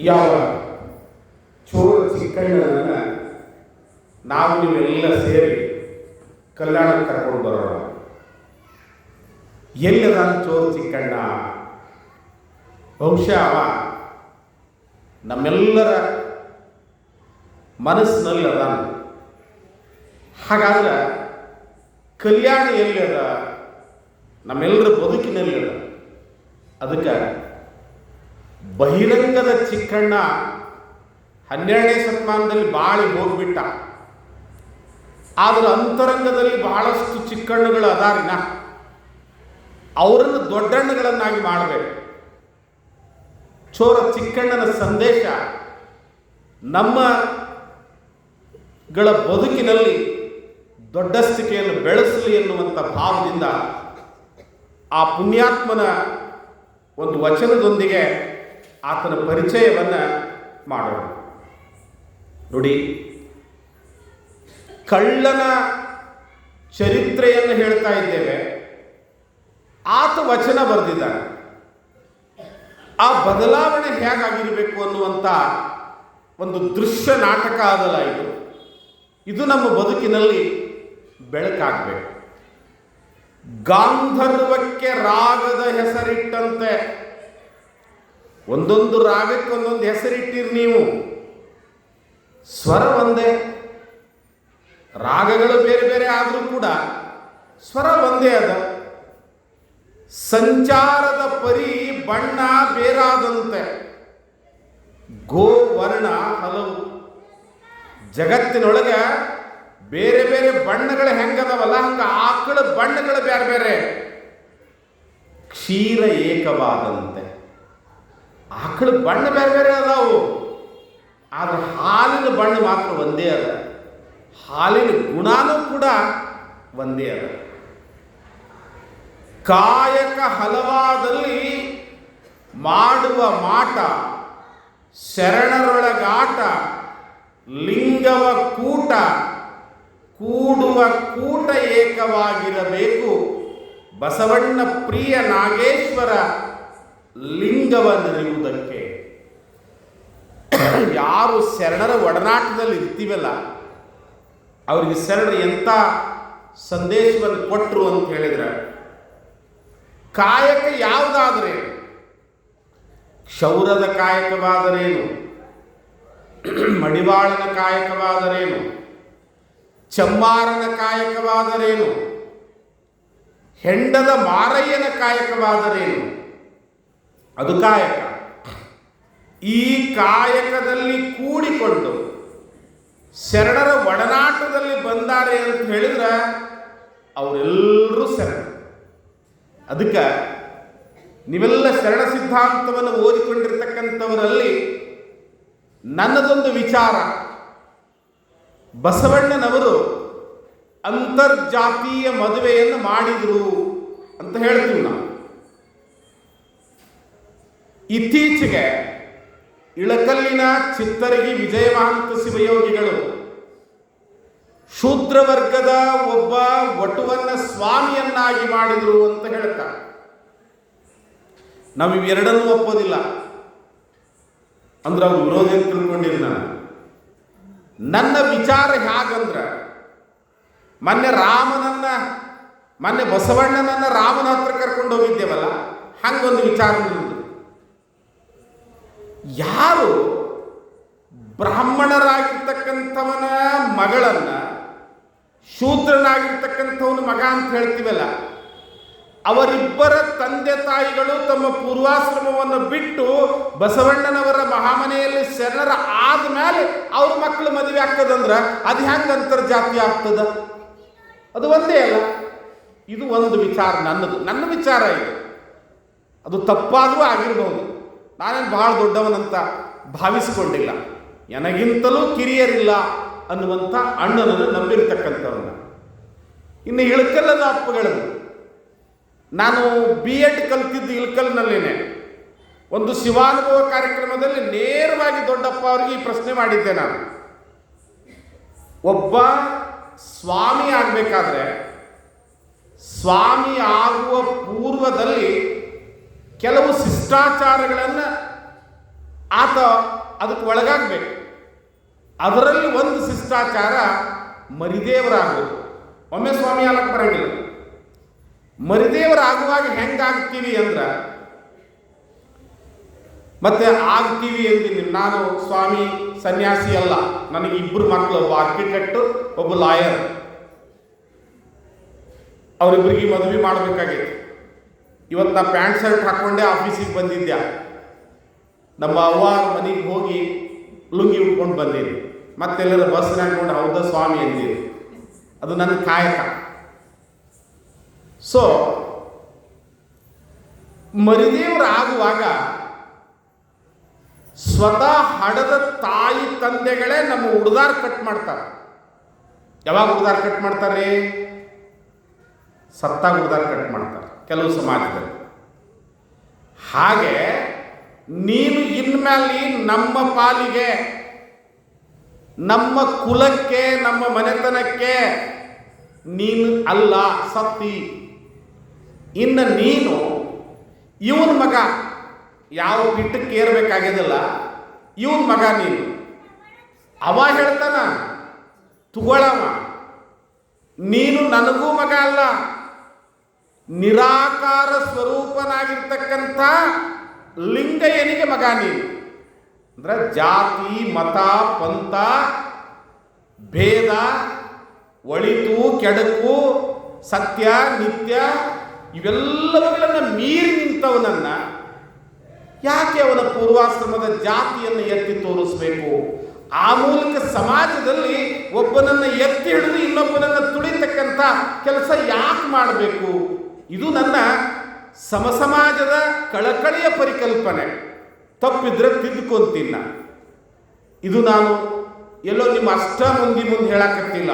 ಯಾವ ಚೋರ ಚಿಕ್ಕಣ್ಣನನ್ನ ನಾವು ನೀವೆಲ್ಲ ಸೇರಿ ಕಲ್ಯಾಣಕ್ಕೆ ಕರ್ಕೊಂಡು ಬರೋಣ. ಎಲ್ಲದ ಚೋರ ಚಿಕ್ಕಣ್ಣ? ಬಹುಶಃ ಅವ ನಮ್ಮೆಲ್ಲರ ಮನಸ್ಸಿನಲ್ಲಿ ಅದಾನ. ಹಾಗಾದ್ರೆ ಕಲ್ಯಾಣ ಎಲ್ಲಿ ಅದ? ನಮ್ಮೆಲ್ಲರ ಬದುಕಿನಲ್ಲಿ ಅದ. ಅದಕ್ಕೆ ಬಹಿರಂಗದ ಚಿಕ್ಕಣ್ಣ 12ನೇ ಶತಮಾನದಲ್ಲಿ ಬಾಳಿ ಹೋಗ್ಬಿಟ್ಟ. ಆದ್ರೆ ಅಂತರಂಗದಲ್ಲಿ ಬಹಳಷ್ಟು ಚಿಕ್ಕಣ್ಣಗಳು ಅದಾರಿನ, ಅವರನ್ನು ದೊಡ್ಡಣ್ಣಗಳನ್ನಾಗಿ ಮಾಡಬೇಕು. ಚೋರ ಚಿಕ್ಕಣ್ಣನ ಸಂದೇಶ ನಮ್ಮಗಳ ಬದುಕಿನಲ್ಲಿ ದೊಡ್ಡಸ್ತಿಕೆಯನ್ನು ಬೆಳೆಸಲಿ ಎನ್ನುವಂಥ ಭಾವದಿಂದ ಆ ಪುಣ್ಯಾತ್ಮನ ಒಂದು ವಚನದೊಂದಿಗೆ ಆತನ ಪರಿಚಯವನ್ನು ಮಾಡೋಣ. ನೋಡಿ, ಕಳ್ಳನ ಚರಿತ್ರೆಯನ್ನು ಹೇಳ್ತಾ ಇದ್ದೇವೆ. ಆತ ವಚನ ಬರೆದಿದ್ದಾನೆ. ಆ ಬದಲಾವಣೆ ಹೇಗಾಗಿರಬೇಕು ಅನ್ನುವಂಥ ಒಂದು ದೃಶ್ಯ ನಾಟಕ ಅದಲ್ಲ ಇದು ನಮ್ಮ ಬದುಕಿನಲ್ಲಿ ಬೆಳಕಾಗಬೇಕು. ಗಾಂಧರ್ವಕ್ಕೆ ರಾಗದ ಹೆಸರಿಟ್ಟಂತೆ, ಒಂದೊಂದು ರಾಗಕ್ಕೆ ಒಂದೊಂದು ಹೆಸರಿಟ್ಟಿರಿ ನೀವು. ಸ್ವರ ಒಂದೇ, ರಾಗಗಳು ಬೇರೆ ಬೇರೆ ಆದರೂ ಕೂಡ ಸ್ವರ ಒಂದೇ ಅದ. ಸಂಚಾರದ ಪರಿ ಬಣ್ಣ ಬೇರಾದಂತೆ ಗೋವರ್ಣ ಹಲವು. ಜಗತ್ತಿನೊಳಗೆ ಬೇರೆ ಬೇರೆ ಬಣ್ಣಗಳು ಹೆಂಗದವಲ್ಲ ಹಂಗ ಆಕಳ ಬಣ್ಣಗಳು ಬೇರೆ ಬೇರೆ. ಕ್ಷೀರ ಏಕವಾದಂತೆ ಆಕಳ ಬಣ್ಣ ಬೇರೆ ಬೇರೆ ಅದಾವು, ಆದ್ರೆ ಹಾಲಿನ ಬಣ್ಣ ಮಾತ್ರ ಒಂದೇ ಅದ. ಹಾಲಿನ ಗುಣನೂ ಕೂಡ ಒಂದೇ ಅದ. ಕಾಯಕ ಹಲವಾದಲ್ಲಿ ಮಾಡುವ ಮಾಟ, ಶರಣರೊಳಗಾಟ, ಲಿಂಗವ ಕೂಟ, ಕೂಡುವ ಕೂಟ ಏಕವಾಗಿರಬೇಕು. ಬಸವಣ್ಣ ಪ್ರಿಯ ನಾಗೇಶ್ವರ ಲಿಂಗವನ್ನಿರುವುದಕ್ಕೆ. ಯಾರು ಶರಣರ ಒಡನಾಟದಲ್ಲಿ ಇರ್ತೀವಲ್ಲ ಅವರಿಗೆ ಶರಣರು ಎಂಥ ಸಂದೇಶವನ್ನು ಕೊಟ್ಟರು ಅಂತ ಹೇಳಿದ್ರೆ, ಕಾಯಕ ಯಾವುದಾದರೆ, ಕ್ಷೌರದ ಕಾಯಕವಾದರೇನು, ಮಡಿವಾಳನ ಕಾಯಕವಾದರೇನು, ಚಮ್ಮಾರನ ಕಾಯಕವಾದರೇನು, ಹೆಂಡದ ಮಾರಯ್ಯನ ಕಾಯಕವಾದರೇನು, ಅದು ಕಾಯಕ. ಈ ಕಾಯಕದಲ್ಲಿ ಕೂಡಿಕೊಂಡು ಶರಣರ ಒಡನಾಟದಲ್ಲಿ ಬಂದಾರೆ ಅಂತ ಹೇಳಿದ್ರೆ ಅವರೆಲ್ಲರೂ ಶರಣ. ಅದಕ್ಕೆ ನೀವೆಲ್ಲ ಶರಣ ಸಿದ್ಧಾಂತವನ್ನು ಓದಿಕೊಂಡಿರ್ತಕ್ಕಂಥವರಲ್ಲಿ ನನ್ನದೊಂದು ವಿಚಾರ, ಬಸವಣ್ಣನವರು ಅಂತರ್ಜಾತೀಯ ಮದುವೆಯನ್ನು ಮಾಡಿದರು ಅಂತ ಹೇಳ್ತೀವಿ ನಾವು. ಇತ್ತೀಚೆಗೆ ಇಳಕಲ್ಲಿನ ಚಿತ್ತರಗಿ ವಿಜಯಮಹಾಂತ ಶಿವಯೋಗಿಗಳು ಶೂದ್ರ ವರ್ಗದ ಒಬ್ಬ ವಟುವನ್ನ ಸ್ವಾಮಿಯನ್ನಾಗಿ ಮಾಡಿದರು ಅಂತ ಹೇಳ್ತಾರೆ. ನಾವು ಇವೆರಡನ್ನೂ ಒಪ್ಪೋದಿಲ್ಲ. ಅಂದ್ರೆ ಅವ್ರು ವಿರೋಧ ಅಂತ ತಿಳ್ಕೊಂಡಿರಿ. ನನ್ನ ವಿಚಾರ ಹೇಗಂದ್ರೆ, ಮೊನ್ನೆ ಬಸವಣ್ಣನನ್ನ ರಾಮನ ಹತ್ರ ಕರ್ಕೊಂಡು ಹೋಗಿದ್ದೇವಲ್ಲ, ಹಂಗೊಂದು ವಿಚಾರ ನಿಂದು. ಯಾರು ಬ್ರಾಹ್ಮಣರಾಗಿರ್ತಕ್ಕಂಥವನ ಮಗಳನ್ನ ಶೂದ್ರನಾಗಿರ್ತಕ್ಕಂಥವನ ಮಗ ಅಂತ ಹೇಳ್ತೀವಲ್ಲ, ಅವರಿಬ್ಬರ ತಂದೆ ತಾಯಿಗಳು ತಮ್ಮ ಪೂರ್ವಾಶ್ರಮವನ್ನು ಬಿಟ್ಟು ಬಸವಣ್ಣನವರ ಮಹಾಮನೆಯಲ್ಲಿ ಶರಣರ ಆದ್ಮೇಲೆ ಅವ್ರ ಮಕ್ಕಳು ಮದುವೆ ಆಗ್ತದಂದ್ರೆ ಅದು ಹೆಂಗೆ ಅಂತರ್ಜಾತಿ ಆಗ್ತದ? ಅದು ಒಂದೇ ಅಲ್ಲ. ಇದು ಒಂದು ವಿಚಾರ, ನನ್ನ ವಿಚಾರ ಇದು. ಅದು ತಪ್ಪಾದರೂ ಆಗಿರಬಹುದು. ನಾನೇನು ಬಹಳ ದೊಡ್ಡವನಂತ ಭಾವಿಸಿಕೊಂಡಿಲ್ಲ. ನನಗಿಂತಲೂ ಕಿರಿಯರಿಲ್ಲ ಅನ್ನುವಂಥ ಅಣ್ಣನನ್ನು ನಂಬಿರ್ತಕ್ಕಂಥವನ್ನ. ಇನ್ನು ಇಳಕಲ್ಲದ ಅಪ್ಪಗಳನ್ನು, ನಾನು BEd ಕಲ್ತಿದ್ದು ಇಳಕಲ್ನಲ್ಲೇನೆ. ಒಂದು ಶಿವಾನುಭವ ಕಾರ್ಯಕ್ರಮದಲ್ಲಿ ನೇರವಾಗಿ ದೊಡ್ಡಪ್ಪ ಅವರಿಗೆ ಈ ಪ್ರಶ್ನೆ ಮಾಡಿದ್ದೆ ನಾನು. ಒಬ್ಬ ಸ್ವಾಮಿ ಆಗಬೇಕಾದ್ರೆ ಸ್ವಾಮಿ ಆಗುವ ಪೂರ್ವದಲ್ಲಿ ಕೆಲವು ಶಿಷ್ಟಾಚಾರಗಳನ್ನು ಆತ ಅದಕ್ಕೆ ಒಳಗಾಗಬೇಕು. ಅದರಲ್ಲಿ ಒಂದು ಶಿಷ್ಟಾಚಾರ ಮರಿದೇವರಾಗೋದು. ಒಮ್ಮೆ ಸ್ವಾಮಿ ಆಗಕ್ಕೆ ಬರಂಗಿಲ್ಲ. ಮರಿದೇವರಾಗುವಾಗ ಹೆಂಗಾಗ್ತೀವಿ ಅಂದ್ರೆ, ಮತ್ತೆ ಆಗ್ತೀವಿ ಅಂತೀನಿ. ನಾನು ಸ್ವಾಮಿ ಸನ್ಯಾಸಿ ಅಲ್ಲ, ನನಗೆ ಇಬ್ಬರು ಮಕ್ಕಳು, ಒಬ್ಬ ಆರ್ಕಿಟೆಕ್ಟು, ಒಬ್ಬ ಲಾಯರ್. ಅವರಿಬ್ಬರಿಗೆ ಮದುವೆ ಮಾಡಬೇಕಾಗಿತ್ತು. ಇವತ್ತು ನಾ ಪ್ಯಾಂಟ್ ಶರ್ಟ್ ಹಾಕ್ಕೊಂಡೆ ಆಫೀಸಿಗೆ ಬಂದಿದ್ದೆ. ನಮ್ಮ ಅವ್ವ ಮನೆಗೆ ಹೋಗಿ ಲುಂಗಿ ಉಟ್ಕೊಂಡು ಬಂದೀನಿ. ಮತ್ತೆಲ್ಲರ ಬಸ್ನಾಗ ನೋಡಿ ಹೌದಾ ಸ್ವಾಮಿ ಅಂದೀನಿ. ಅದು ನನ್ನ ಕಾಯಕ. ಸೊ ಮರಿದೇವರಾಗುವಾಗ ಸ್ವತಃ ಹಡದ ತಾಯಿ ತಂದೆಗಳೇ ನಮ್ಮ ಉಡ್ದಾರ ಕಟ್ ಮಾಡ್ತಾರೆ. ಯಾವಾಗ ಉಡ್ದಾರ ಕಟ್ ಮಾಡ್ತಾರೆ? ಸತ್ತಾಗ ಉಡ್ದಾರ ಕಟ್ ಮಾಡ್ತಾರೆ ಕೆಲವು ಸಮಾಜದಲ್ಲಿ. ಹಾಗೆ ನೀನು ಇನ್ಮೇಲೆ ನಮ್ಮ ಪಾಲಿಗೆ, ನಮ್ಮ ಕುಲಕ್ಕೆ, ನಮ್ಮ ಮನೆತನಕ್ಕೆ ನೀನು ಅಲ್ಲ, ಸತ್ತಿ. ಇನ್ನು ನೀನು ಇವನ ಮಗ, ಯಾವ ಬಿಟ್ಟಕ್ಕೆ ಏರ್ಬೇಕಾಗ್ಯದಲ್ಲ, ಇವನ್ ಮಗ ನೀನು. ಅವ ಹೇಳ್ತಾನ ತಗೊಳವ, ನೀನು ನನಗೂ ಮಗ ಅಲ್ಲ, ನಿರಾಕಾರ ಸ್ವರೂಪನಾಗಿರ್ತಕ್ಕಂಥ ಲಿಂಗಯ್ಯನಿಗೆ ಮಗ ನೀನು. ಅಂದ್ರೆ ಜಾತಿ, ಮತ, ಪಂಥ, ಭೇದ, ಒಳಿತು ಕೆಡಕು, ಸತ್ಯ ನಿತ್ಯ ಇವೆಲ್ಲವುಗಳನ್ನು ಮೀರಿ ನಿಂತವನನ್ನ ಯಾಕೆ ಅವನ ಪೂರ್ವಾಶ್ರಮದ ಜಾತಿಯನ್ನು ಎತ್ತಿ ತೋರಿಸಬೇಕು? ಆ ಮೂಲಕ ಸಮಾಜದಲ್ಲಿ ಒಬ್ಬನನ್ನು ಎತ್ತಿ ಹಿಡಿದು ಇನ್ನೊಬ್ಬನನ್ನು ತುಳಿತಕ್ಕಂಥ ಕೆಲಸ ಯಾಕೆ ಮಾಡಬೇಕು? ಇದು ನನ್ನ ಸಮಸಮಾಜದ ಕಳಕಳಿಯ ಪರಿಕಲ್ಪನೆ. ತಪ್ಪಿದ್ರೆ ತಿದ್ದುಕೊಂತೀನ. ಇದು ನಾನು ಎಲ್ಲೋ ನಿಮ್ಮ ಅಷ್ಟ ಮುಂದೆ ಹೇಳಕತ್ತಿಲ್ಲ.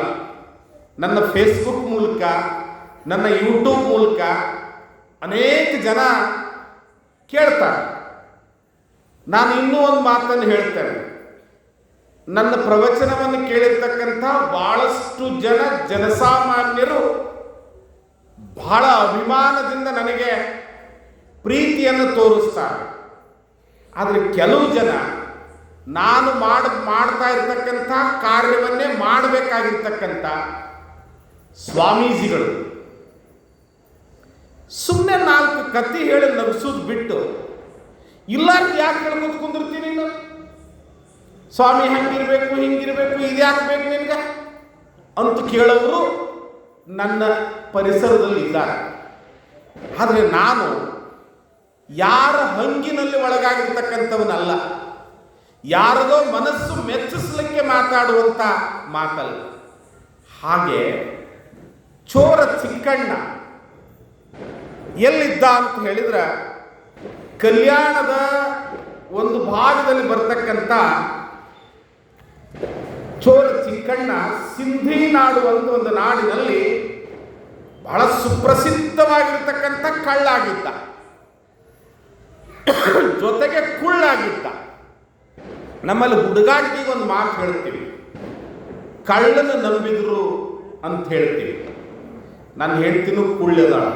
ನನ್ನ ಫೇಸ್ಬುಕ್ ಮೂಲಕ, ನನ್ನ ಯೂಟ್ಯೂಬ್ ಮೂಲಕ ಅನೇಕ ಜನ ಕೇಳ್ತಾರೆ. ನಾನು ಇನ್ನೂ ಒಂದು ಮಾತನ್ನು ಹೇಳ್ತೇನೆ. ನನ್ನ ಪ್ರವಚನವನ್ನು ಕೇಳಿರ್ತಕ್ಕಂಥ ಬಹಳಷ್ಟು ಜನಸಾಮಾನ್ಯರು ಬಹಳ ಅಭಿಮಾನದಿಂದ ನನಗೆ ಪ್ರೀತಿಯನ್ನು ತೋರಿಸ್ತಾರೆ. ಆದರೆ ಕೆಲವು ಜನ ನಾನು ಮಾಡ್ತಾ ಇರ್ತಕ್ಕಂಥ ಕಾರ್ಯವನ್ನೇ ಮಾಡಬೇಕಾಗಿರ್ತಕ್ಕಂಥ ಸ್ವಾಮೀಜಿಗಳು ಸುಮ್ಮನೆ ನಾಲ್ಕು ಕತೆ ಹೇಳಿ ನಗಿಸೋದು ಬಿಟ್ಟು, ಇಲ್ಲ ಯಾಕೆ ಹೇಳ್ಕೊತ ಕುಂದಿರ್ತೀನಿ ನೀನು? ಸ್ವಾಮಿ ಹಂಗಿರ್ಬೇಕು ಹಿಂಗಿರ್ಬೇಕು, ಇದ್ಯಾಕೆ ಬೇಕು ನಿನ್ಗೆ ಅಂತ ಕೇಳೋರು ನನ್ನ ಪರಿಸರದಲ್ಲಿ ಇದ್ದಾರೆ. ಆದರೆ ನಾನು ಯಾರ ಹಂಗಿನಲ್ಲಿ ಒಳಗಾಗಿರ್ತಕ್ಕಂಥವನಲ್ಲ, ಯಾರದೋ ಮನಸ್ಸು ಮೆಚ್ಚಿಸ್ಲಿಕ್ಕೆ ಮಾತಾಡುವಂಥ ಮಾತಲ್ಲ. ಹಾಗೆ ಚೋರ ಚಿಕ್ಕಣ್ಣ ಎಲ್ಲಿದ್ದ ಅಂತ ಹೇಳಿದ್ರೆ, ಕಲ್ಯಾಣದ ಒಂದು ಭಾಗದಲ್ಲಿ ಬರ್ತಕ್ಕಂಥ ಚೋರ ಚಿಕ್ಕಣ್ಣ ಸಿಂಧಿ ನಾಡು ಅಂತ ಒಂದು ನಾಡಿನಲ್ಲಿ ಬಹಳ ಸುಪ್ರಸಿದ್ಧವಾಗಿರ್ತಕ್ಕಂಥ ಕಳ್ಳಾಗಿದ್ದ, ಜೊತೆಗೆ ಕುಳ್ಳಾಗಿದ್ದ. ನಮ್ಮಲ್ಲಿ ಹುಡುಗಾಟಿಗೆ ಒಂದು ಮಾತು ಹೇಳ್ತೀವಿ, ಕಳ್ಳನ ನಂಬಿದ್ರು ಅಂತ ಹೇಳ್ತೀವಿ. ನಾನು ಹೇಳ್ತೀನಿ ಕುಳ್ಳದಾಳ,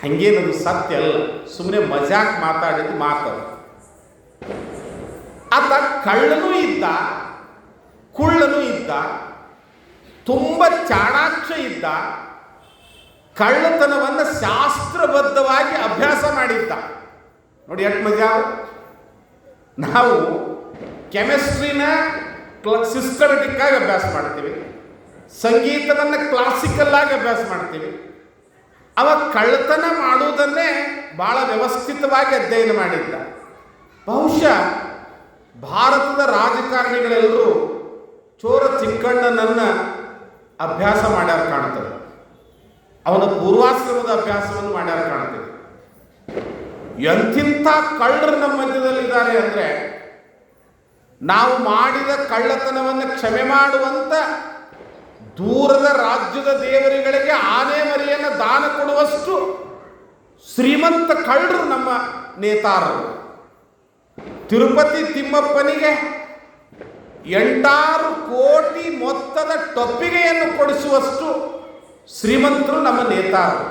ಹಂಗೇನದು ಸತ್ಯ ಅಲ್ಲ, ಸುಮ್ಮನೆ ಮಜಾಕ್ ಮಾತಾಡಿದ ಮಾತು. ಆತ ಕಳ್ಳನೂ ಇದ್ದ, ಕುಳ್ಳನೂ ಇದ್ದ, ತುಂಬ ಚಾಣಾಕ್ಷ ಇದ್ದ, ಕಳ್ಳತನವನ್ನು ಶಾಸ್ತ್ರಬದ್ಧವಾಗಿ ಅಭ್ಯಾಸ ಮಾಡಿದ್ದ. ನೋಡಿ ಎಷ್ಟು ಮಜಾ. ನಾವು ಕೆಮಿಸ್ಟ್ರಿನ ಸಿಸ್ಟಮೆಟಿಕ್ ಆಗಿ ಅಭ್ಯಾಸ ಮಾಡ್ತೀವಿ, ಸಂಗೀತವನ್ನು ಕ್ಲಾಸಿಕಲ್ ಆಗಿ ಅಭ್ಯಾಸ ಮಾಡ್ತೀವಿ. ಅವ ಕಳ್ಳತನ ಮಾಡುವುದನ್ನೇ ಬಹಳ ವ್ಯವಸ್ಥಿತವಾಗಿ ಅಧ್ಯಯನ ಮಾಡಿದ್ದ. ಬಹುಶಃ ಭಾರತದ ರಾಜಕಾರಣಿಗಳೆಲ್ಲರೂ ಚೋರ ಚಿಕ್ಕಣ್ಣನನ್ನು ಅಭ್ಯಾಸ ಮಾಡ್ಯಾರ ಕಾಣ್ತದೆ, ಅವನ ಪೂರ್ವಾಶ್ರಮದ ಅಭ್ಯಾಸವನ್ನು ಮಾಡ್ಯಾರ ಕಾಣ್ತದೆ. ಎಂಥಿಂಥ ಕಳ್ಳರು ನಮ್ಮ ಮಧ್ಯದಲ್ಲಿದ್ದಾರೆ ಅಂದರೆ, ನಾವು ಮಾಡಿದ ಕಳ್ಳತನವನ್ನು ಕ್ಷಮೆ ಮಾಡುವಂಥ ದೂರದ ರಾಜ್ಯದ ದೇವರುಗಳಿಗೆ ಆನೆ ಮರಿಯನ್ನು ದಾನ ಕೊಡುವಷ್ಟು ಶ್ರೀಮಂತ ಕಳ್ಳರು ನಮ್ಮ ನೇತಾರರು. ತಿರುಪತಿ ತಿಮ್ಮಪ್ಪನಿಗೆ 8 ಕೋಟಿ ಮೊತ್ತದ ಟೊಪ್ಪಿಗೆಯನ್ನು ಕೊಡಿಸುವಷ್ಟು ಶ್ರೀಮಂತರು ನಮ್ಮ ನೇತಾರರು.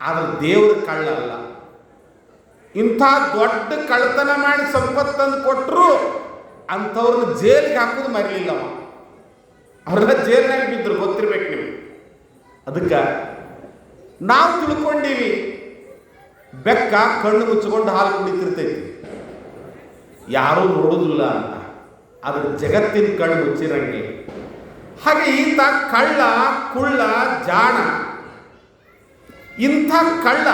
ಆದರೆ ದೇವರು ಕಳ್ಳಲ್ಲ. ಇಂಥ ದೊಡ್ಡ ಕಳ್ಳತನ ಮಾಡಿ ಸಂಪತ್ತನ್ನು ಕೊಟ್ಟರು ಅಂಥವ್ರನ್ನ ಜೈಲಿಗೆ ಹಾಕೋದು ಮರಿಲಿಲ್ಲವ. ಅವ್ರನ್ನ ಜೈಲಿನಾಗ ಬಿದ್ದರು, ಗೊತ್ತಿರ್ಬೇಕು ನಿಮಗೆ. ಅದಕ್ಕೆ ನಾವು ತಿಳ್ಕೊಂಡೀವಿ ಬೆಕ್ಕ ಕಣ್ಣು ಮುಚ್ಚಿಕೊಂಡು ಹಾಲು ಕುಡಿತಿರ್ತೈತಿ, ಯಾರೂ ನೋಡೋದಿಲ್ಲ ಅಂತ. ಅದ್ರ ಜಗತ್ತಿನ ಕಣ್ಣು ಮುಚ್ಚಿರಂಗೆ. ಹಾಗೆ ಈತ ಕಳ್ಳ, ಕುಳ್ಳ, ಜಾಣ. ಇಂಥ ಕಳ್ಳ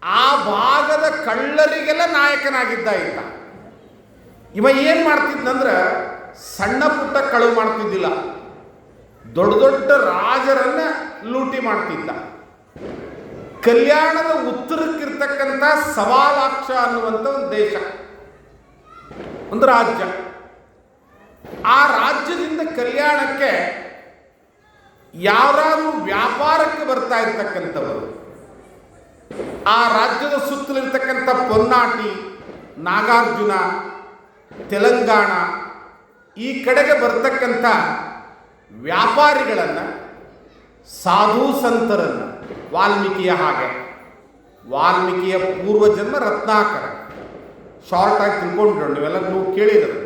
ಆ ಭಾಗದ ಕಳ್ಳರಿಗೆಲ್ಲ ನಾಯಕನಾಗಿದ್ದ ಈತ. ಇವ ಏನು ಮಾಡ್ತಿದ್ನಂದ್ರೆ ಸಣ್ಣ ಪುಟ್ಟ ಕಳುವು ಮಾಡ್ತಿದ್ದಿಲ್ಲ, ದೊಡ್ಡ ದೊಡ್ಡ ರಾಜರನ್ನ ಲೂಟಿ ಮಾಡ್ತಿದ್ದ. ಕಲ್ಯಾಣದ ಉತ್ತರಕ್ಕಿರ್ತಕ್ಕಂಥ ಸವಾಲಾಕ್ಷ ಅನ್ನುವಂಥ ಒಂದು ದೇಶ, ಒಂದು ರಾಜ್ಯ. ಆ ರಾಜ್ಯದಿಂದ ಕಲ್ಯಾಣಕ್ಕೆ ಯಾರಾದರೂ ವ್ಯಾಪಾರಕ್ಕೆ ಬರ್ತಾ ಇರ್ತಕ್ಕಂಥವರು, ಆ ರಾಜ್ಯದ ಸುತ್ತಲಿರ್ತಕ್ಕಂಥ ಪೊನ್ನಾಟಿ, ನಾಗಾರ್ಜುನ, ತೆಲಂಗಾಣ ಈ ಕಡೆಗೆ ಬರ್ತಕ್ಕಂಥ ವ್ಯಾಪಾರಿಗಳನ್ನು, ಸಾಧು ಸಂತರನ್ನು, ವಾಲ್ಮೀಕಿಯ ಹಾಗೆ, ವಾಲ್ಮೀಕಿಯ ಪೂರ್ವಜನ್ಮ ರತ್ನಾಕರ, ಶಾರ್ಟ್ ಆಗಿ ತಿಳ್ಕೊಂಡ್ರು ನೀವೆಲ್ಲ ನೀವು ಕೇಳಿದರು.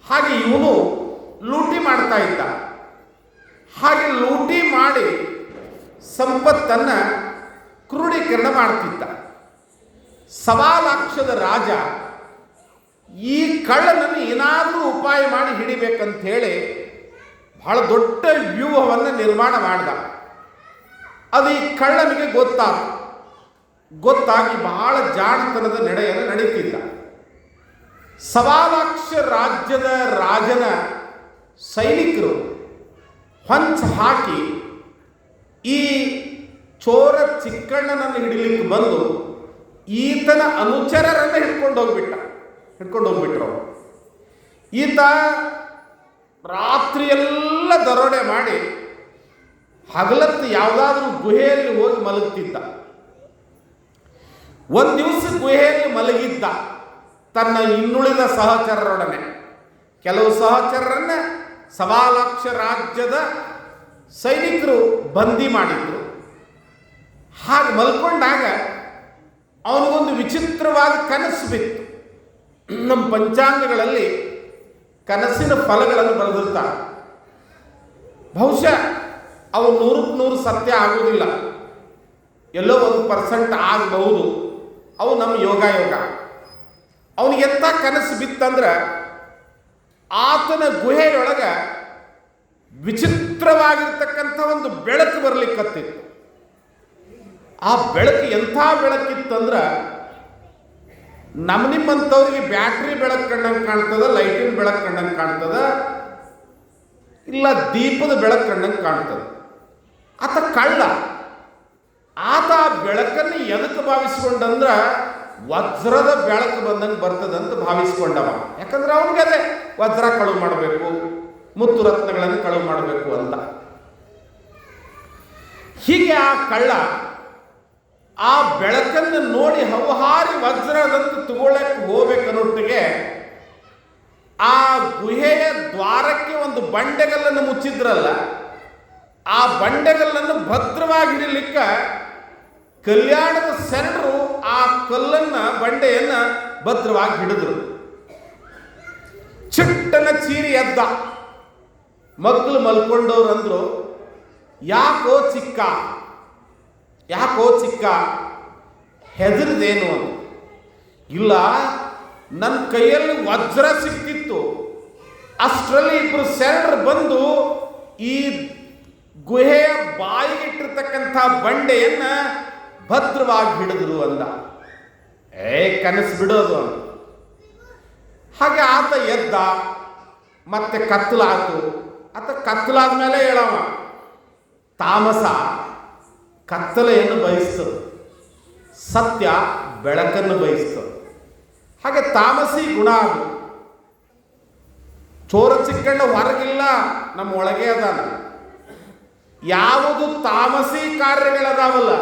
ಹಾಗೆ ಇವನು ಲೂಟಿ ಮಾಡ್ತಾ ಇದ್ದ. ಹಾಗೆ ಲೂಟಿ ಮಾಡಿ ಸಂಪತ್ತನ್ನು ಕ್ರೋಢೀಕರಣ ಮಾಡ್ತಿದ್ದ. ಸವಾಲಾಕ್ಷದ ರಾಜ ಈ ಕಳ್ಳನನ್ನು ಏನಾದರೂ ಉಪಾಯ ಮಾಡಿ ಹಿಡಿಬೇಕಂತ ಹೇಳಿ ಬಹಳ ದೊಡ್ಡ ವ್ಯೂಹವನ್ನು ನಿರ್ಮಾಣ ಮಾಡಿದ. ಅದು ಈ ಕಳ್ಳನಿಗೆ ಗೊತ್ತಾಗಿ ಬಹಳ ಜಾಣತನದ ನಡೆಯನ್ನು ನಡೀತಿದ್ದ. ಸವಾಲಾಕ್ಷ ರಾಜ್ಯದ ರಾಜನ ಸೈನಿಕರು ಹೊಂಚ ಹಾಕಿ ಈ ಚೋರ ಚಿಕ್ಕಣ್ಣನನ್ನು ಹಿಡಿಲಿಕ್ಕೆ ಬಂದು ಈತನ ಅನುಚರರನ್ನು ಹಿಡ್ಕೊಂಡು ಹೋಗ್ಬಿಟ್ರು. ಈತ ರಾತ್ರಿಯೆಲ್ಲ ದರೋಡೆ ಮಾಡಿ ಹಗಲತ್ತು ಯಾವುದಾದ್ರೂ ಗುಹೆಯಲ್ಲಿ ಹೋಗಿ ಮಲಗುತ್ತಿದ್ದ. ಒಂದು ದಿವಸ ಗುಹೆಯಲ್ಲಿ ಮಲಗಿದ್ದ ತನ್ನ ಇನ್ನುಳಿದ ಸಹಚರರೊಡನೆ. ಕೆಲವು ಸಹಚರರನ್ನ ಸವಾಲಾಕ್ಷ ರಾಜ್ಯದ ಸೈನಿಕರು ಬಂದಿ ಮಾಡಿದ್ರು. ಹಾಗೆ ಮಲ್ಕೊಂಡಾಗ ಅವನಿಗೊಂದು ವಿಚಿತ್ರವಾದ ಕನಸು ಬಿತ್ತು. ನಮ್ಮ ಪಂಚಾಂಗಗಳಲ್ಲಿ ಕನಸಿನ ಫಲಗಳನ್ನು ಬರೆದಿರ್ತಾರೆ. ಬಹುಶಃ ಅವು 100% ಸತ್ಯ ಆಗುವುದಿಲ್ಲ, ಎಲ್ಲೋ 1% ಆಗಬಹುದು. ಅವು ನಮ್ಮ ಯೋಗ. ಅವನಿಗೆ ಎಂಥ ಕನಸು ಬಿತ್ತಂದ್ರೆ ಆತನ ಗುಹೆಯೊಳಗೆ ವಿಚಿತ್ರವಾಗಿರ್ತಕ್ಕಂಥ ಒಂದು ಬೆಳಕು ಬರಲಿಕ್ಕತ್ತಿತ್ತು. ಆ ಬೆಳಕು ಎಂಥ ಬೆಳಕಿತ್ತಂದ್ರೆ ನಿಮ್ಮಂಥವ್ರಿಗೆ ಬ್ಯಾಟ್ರಿ ಬೆಳಕು ಕಂಡಂಗೆ ಕಾಣ್ತದ, ಲೈಟಿನ ಬೆಳಕು ಕಂಡಂಗೆ ಕಾಣ್ತದ, ಇಲ್ಲ ದೀಪದ ಬೆಳಕು ಕಂಡಂಗೆ ಕಾಣ್ತದೆ. ಆತ ಕಳ್ಳ. ಆತ ಆ ಬೆಳಕನ್ನು ಎದಕ್ಕೆ ಭಾವಿಸ್ಕೊಂಡಂದ್ರೆ ವಜ್ರದ ಬೆಳಕು ಬಂದಂಗೆ ಬರ್ತದಂತ ಭಾವಿಸ್ಕೊಂಡವ. ಯಾಕಂದ್ರೆ ಅವನಿಗೆ ಅದೇ ವಜ್ರ ಕಳುವು ಮಾಡಬೇಕು, ಮುತ್ತು ರತ್ನಗಳನ್ನು ಕಳುವು ಮಾಡಬೇಕು ಅಂತ. ಹೀಗೆ ಆ ಕಳ್ಳ ಆ ಬೆಳಕನ್ನು ನೋಡಿ ಹವಹಾರಿ ವಜ್ರದಂತ ತಗೊಳ್ಳಕ್ಕೆ ಹೋಗ್ಬೇಕನ್ನೊಟ್ಟಿಗೆ ಆ ಗುಹೆಯ ದ್ವಾರಕ್ಕೆ ಒಂದು ಬಂಡೆಗಲ್ಲನ್ನು ಮುಚ್ಚಿದ್ರಲ್ಲ, ಆ ಬಂಡೆಗಲ್ಲನ್ನು ಭದ್ರವಾಗಿ ಹಿಡಿಲಿಕ್ಕೆ ಕಲ್ಯಾಣದ ಸೆಂಟ್ರು ಆ ಬಂಡೆಯನ್ನು ಭದ್ರವಾಗಿ ಹಿಡಿದ್ರು. ಚಿಟ್ಟನ ಚೀರಿ ಎದ್ದ. ಮಕ್ಕಳು ಮಲ್ಕೊಂಡವ್ರು ಅಂದ್ರು, ಯಾಕೋ ಚಿಕ್ಕ ಹೆದರ್ದೇನು ಅಂತ. ಇಲ್ಲ, ನನ್ನ ಕೈಯಲ್ಲಿ ವಜ್ರ ಸಿಕ್ತಿತ್ತು, ಅಷ್ಟರಲ್ಲಿ ಇಬ್ಬರು ಸೆಂಟ್ರ್ ಬಂದು ಈ ಗುಹೆಯ ಬಾಯಿಗಿಟ್ಟಿರ್ತಕ್ಕಂಥ ಬಂಡೆಯನ್ನು ಭದ್ರವಾಗಿ ಹಿಡಿದ್ರು ಅಂದ. ಕನಸು ಬಿಡೋದು ಅಂತ. ಹಾಗೆ ಆತ ಎದ್ದ. ಮತ್ತೆ ಕತ್ತಲಾತು. ಆತ ಕತ್ತಲಾದ ಮೇಲೆ ಹೇಳವ, ತಾಮಸ ಕತ್ತಲೆಯನ್ನು ಬಯಸ್ತದೆ, ಸತ್ಯ ಬೆಳಕನ್ನು ಬಯಸ್ತದೆ. ಹಾಗೆ ತಾಮಸಿ ಗುಣ ಅದು. ಚೋರ ಚಿಕ್ಕಣ್ಣ ಹೊರಗಿಲ್ಲ, ನಮ್ಮ ಒಳಗೆ ಅದಾನ. ಯಾವುದು ತಾಮಸಿ ಕಾರ್ಯಗಳದಾವಲ್ಲ,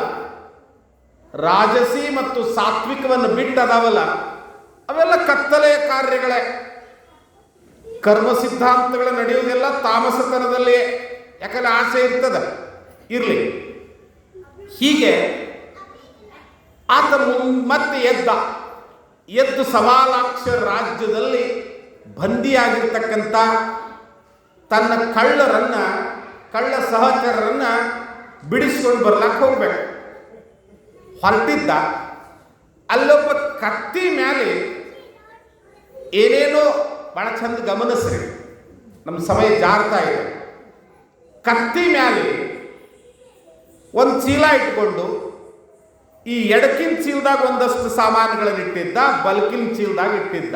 ರಾಜಸಿ ಮತ್ತು ಸಾತ್ವಿಕವನ್ನು ಬಿಟ್ಟದಾವಲ್ಲ, ಅವೆಲ್ಲ ಕತ್ತಲೆಯ ಕಾರ್ಯಗಳೇ. ಕರ್ಮ ಸಿದ್ಧಾಂತಗಳ ನಡೆಯುವುದೆಲ್ಲ ತಾಮಸತನದಲ್ಲಿ. ಯಾಕಂದ್ರೆ ಆಸೆ ಇರ್ತದೆ, ಇರಲಿ. ಹೀಗೆ ಆತ ಮತ್ತೆ ಎದ್ದು ಸವಾಲಾಕ್ಷ ರಾಜ್ಯದಲ್ಲಿ ಬಂದಿಯಾಗಿರ್ತಕ್ಕಂಥ ತನ್ನ ಕಳ್ಳ ಸಹಚರರನ್ನ ಬಿಡಿಸ್ಕೊಂಡು ಬರ್ಲಾಕ ಹೋಗ್ಬೇಕು. ಹೊರಟಿದ್ದ. ಅಲ್ಲೊಬ್ಬ ಕತ್ತಿ ಮೇಲೆ ಏನೇನೋ ಭಾಳ ಚಂದ ಗಮನಿಸ್ರಿ, ನಮ್ಮ ಸಮಯ ಜಾರ್ತಾ ಇದೆ. ಕತ್ತಿ ಮೇಲೆ ಒಂದು ಚೀಲ ಇಟ್ಕೊಂಡು ಈ ಎಡಕಿನ ಚೀಲದಾಗ ಒಂದಷ್ಟು ಸಾಮಾನುಗಳನ್ನು ಇಟ್ಟಿದ್ದ, ಬಲ್ಕಿನ ಚೀಲದಾಗ ಇಟ್ಟಿದ್ದ.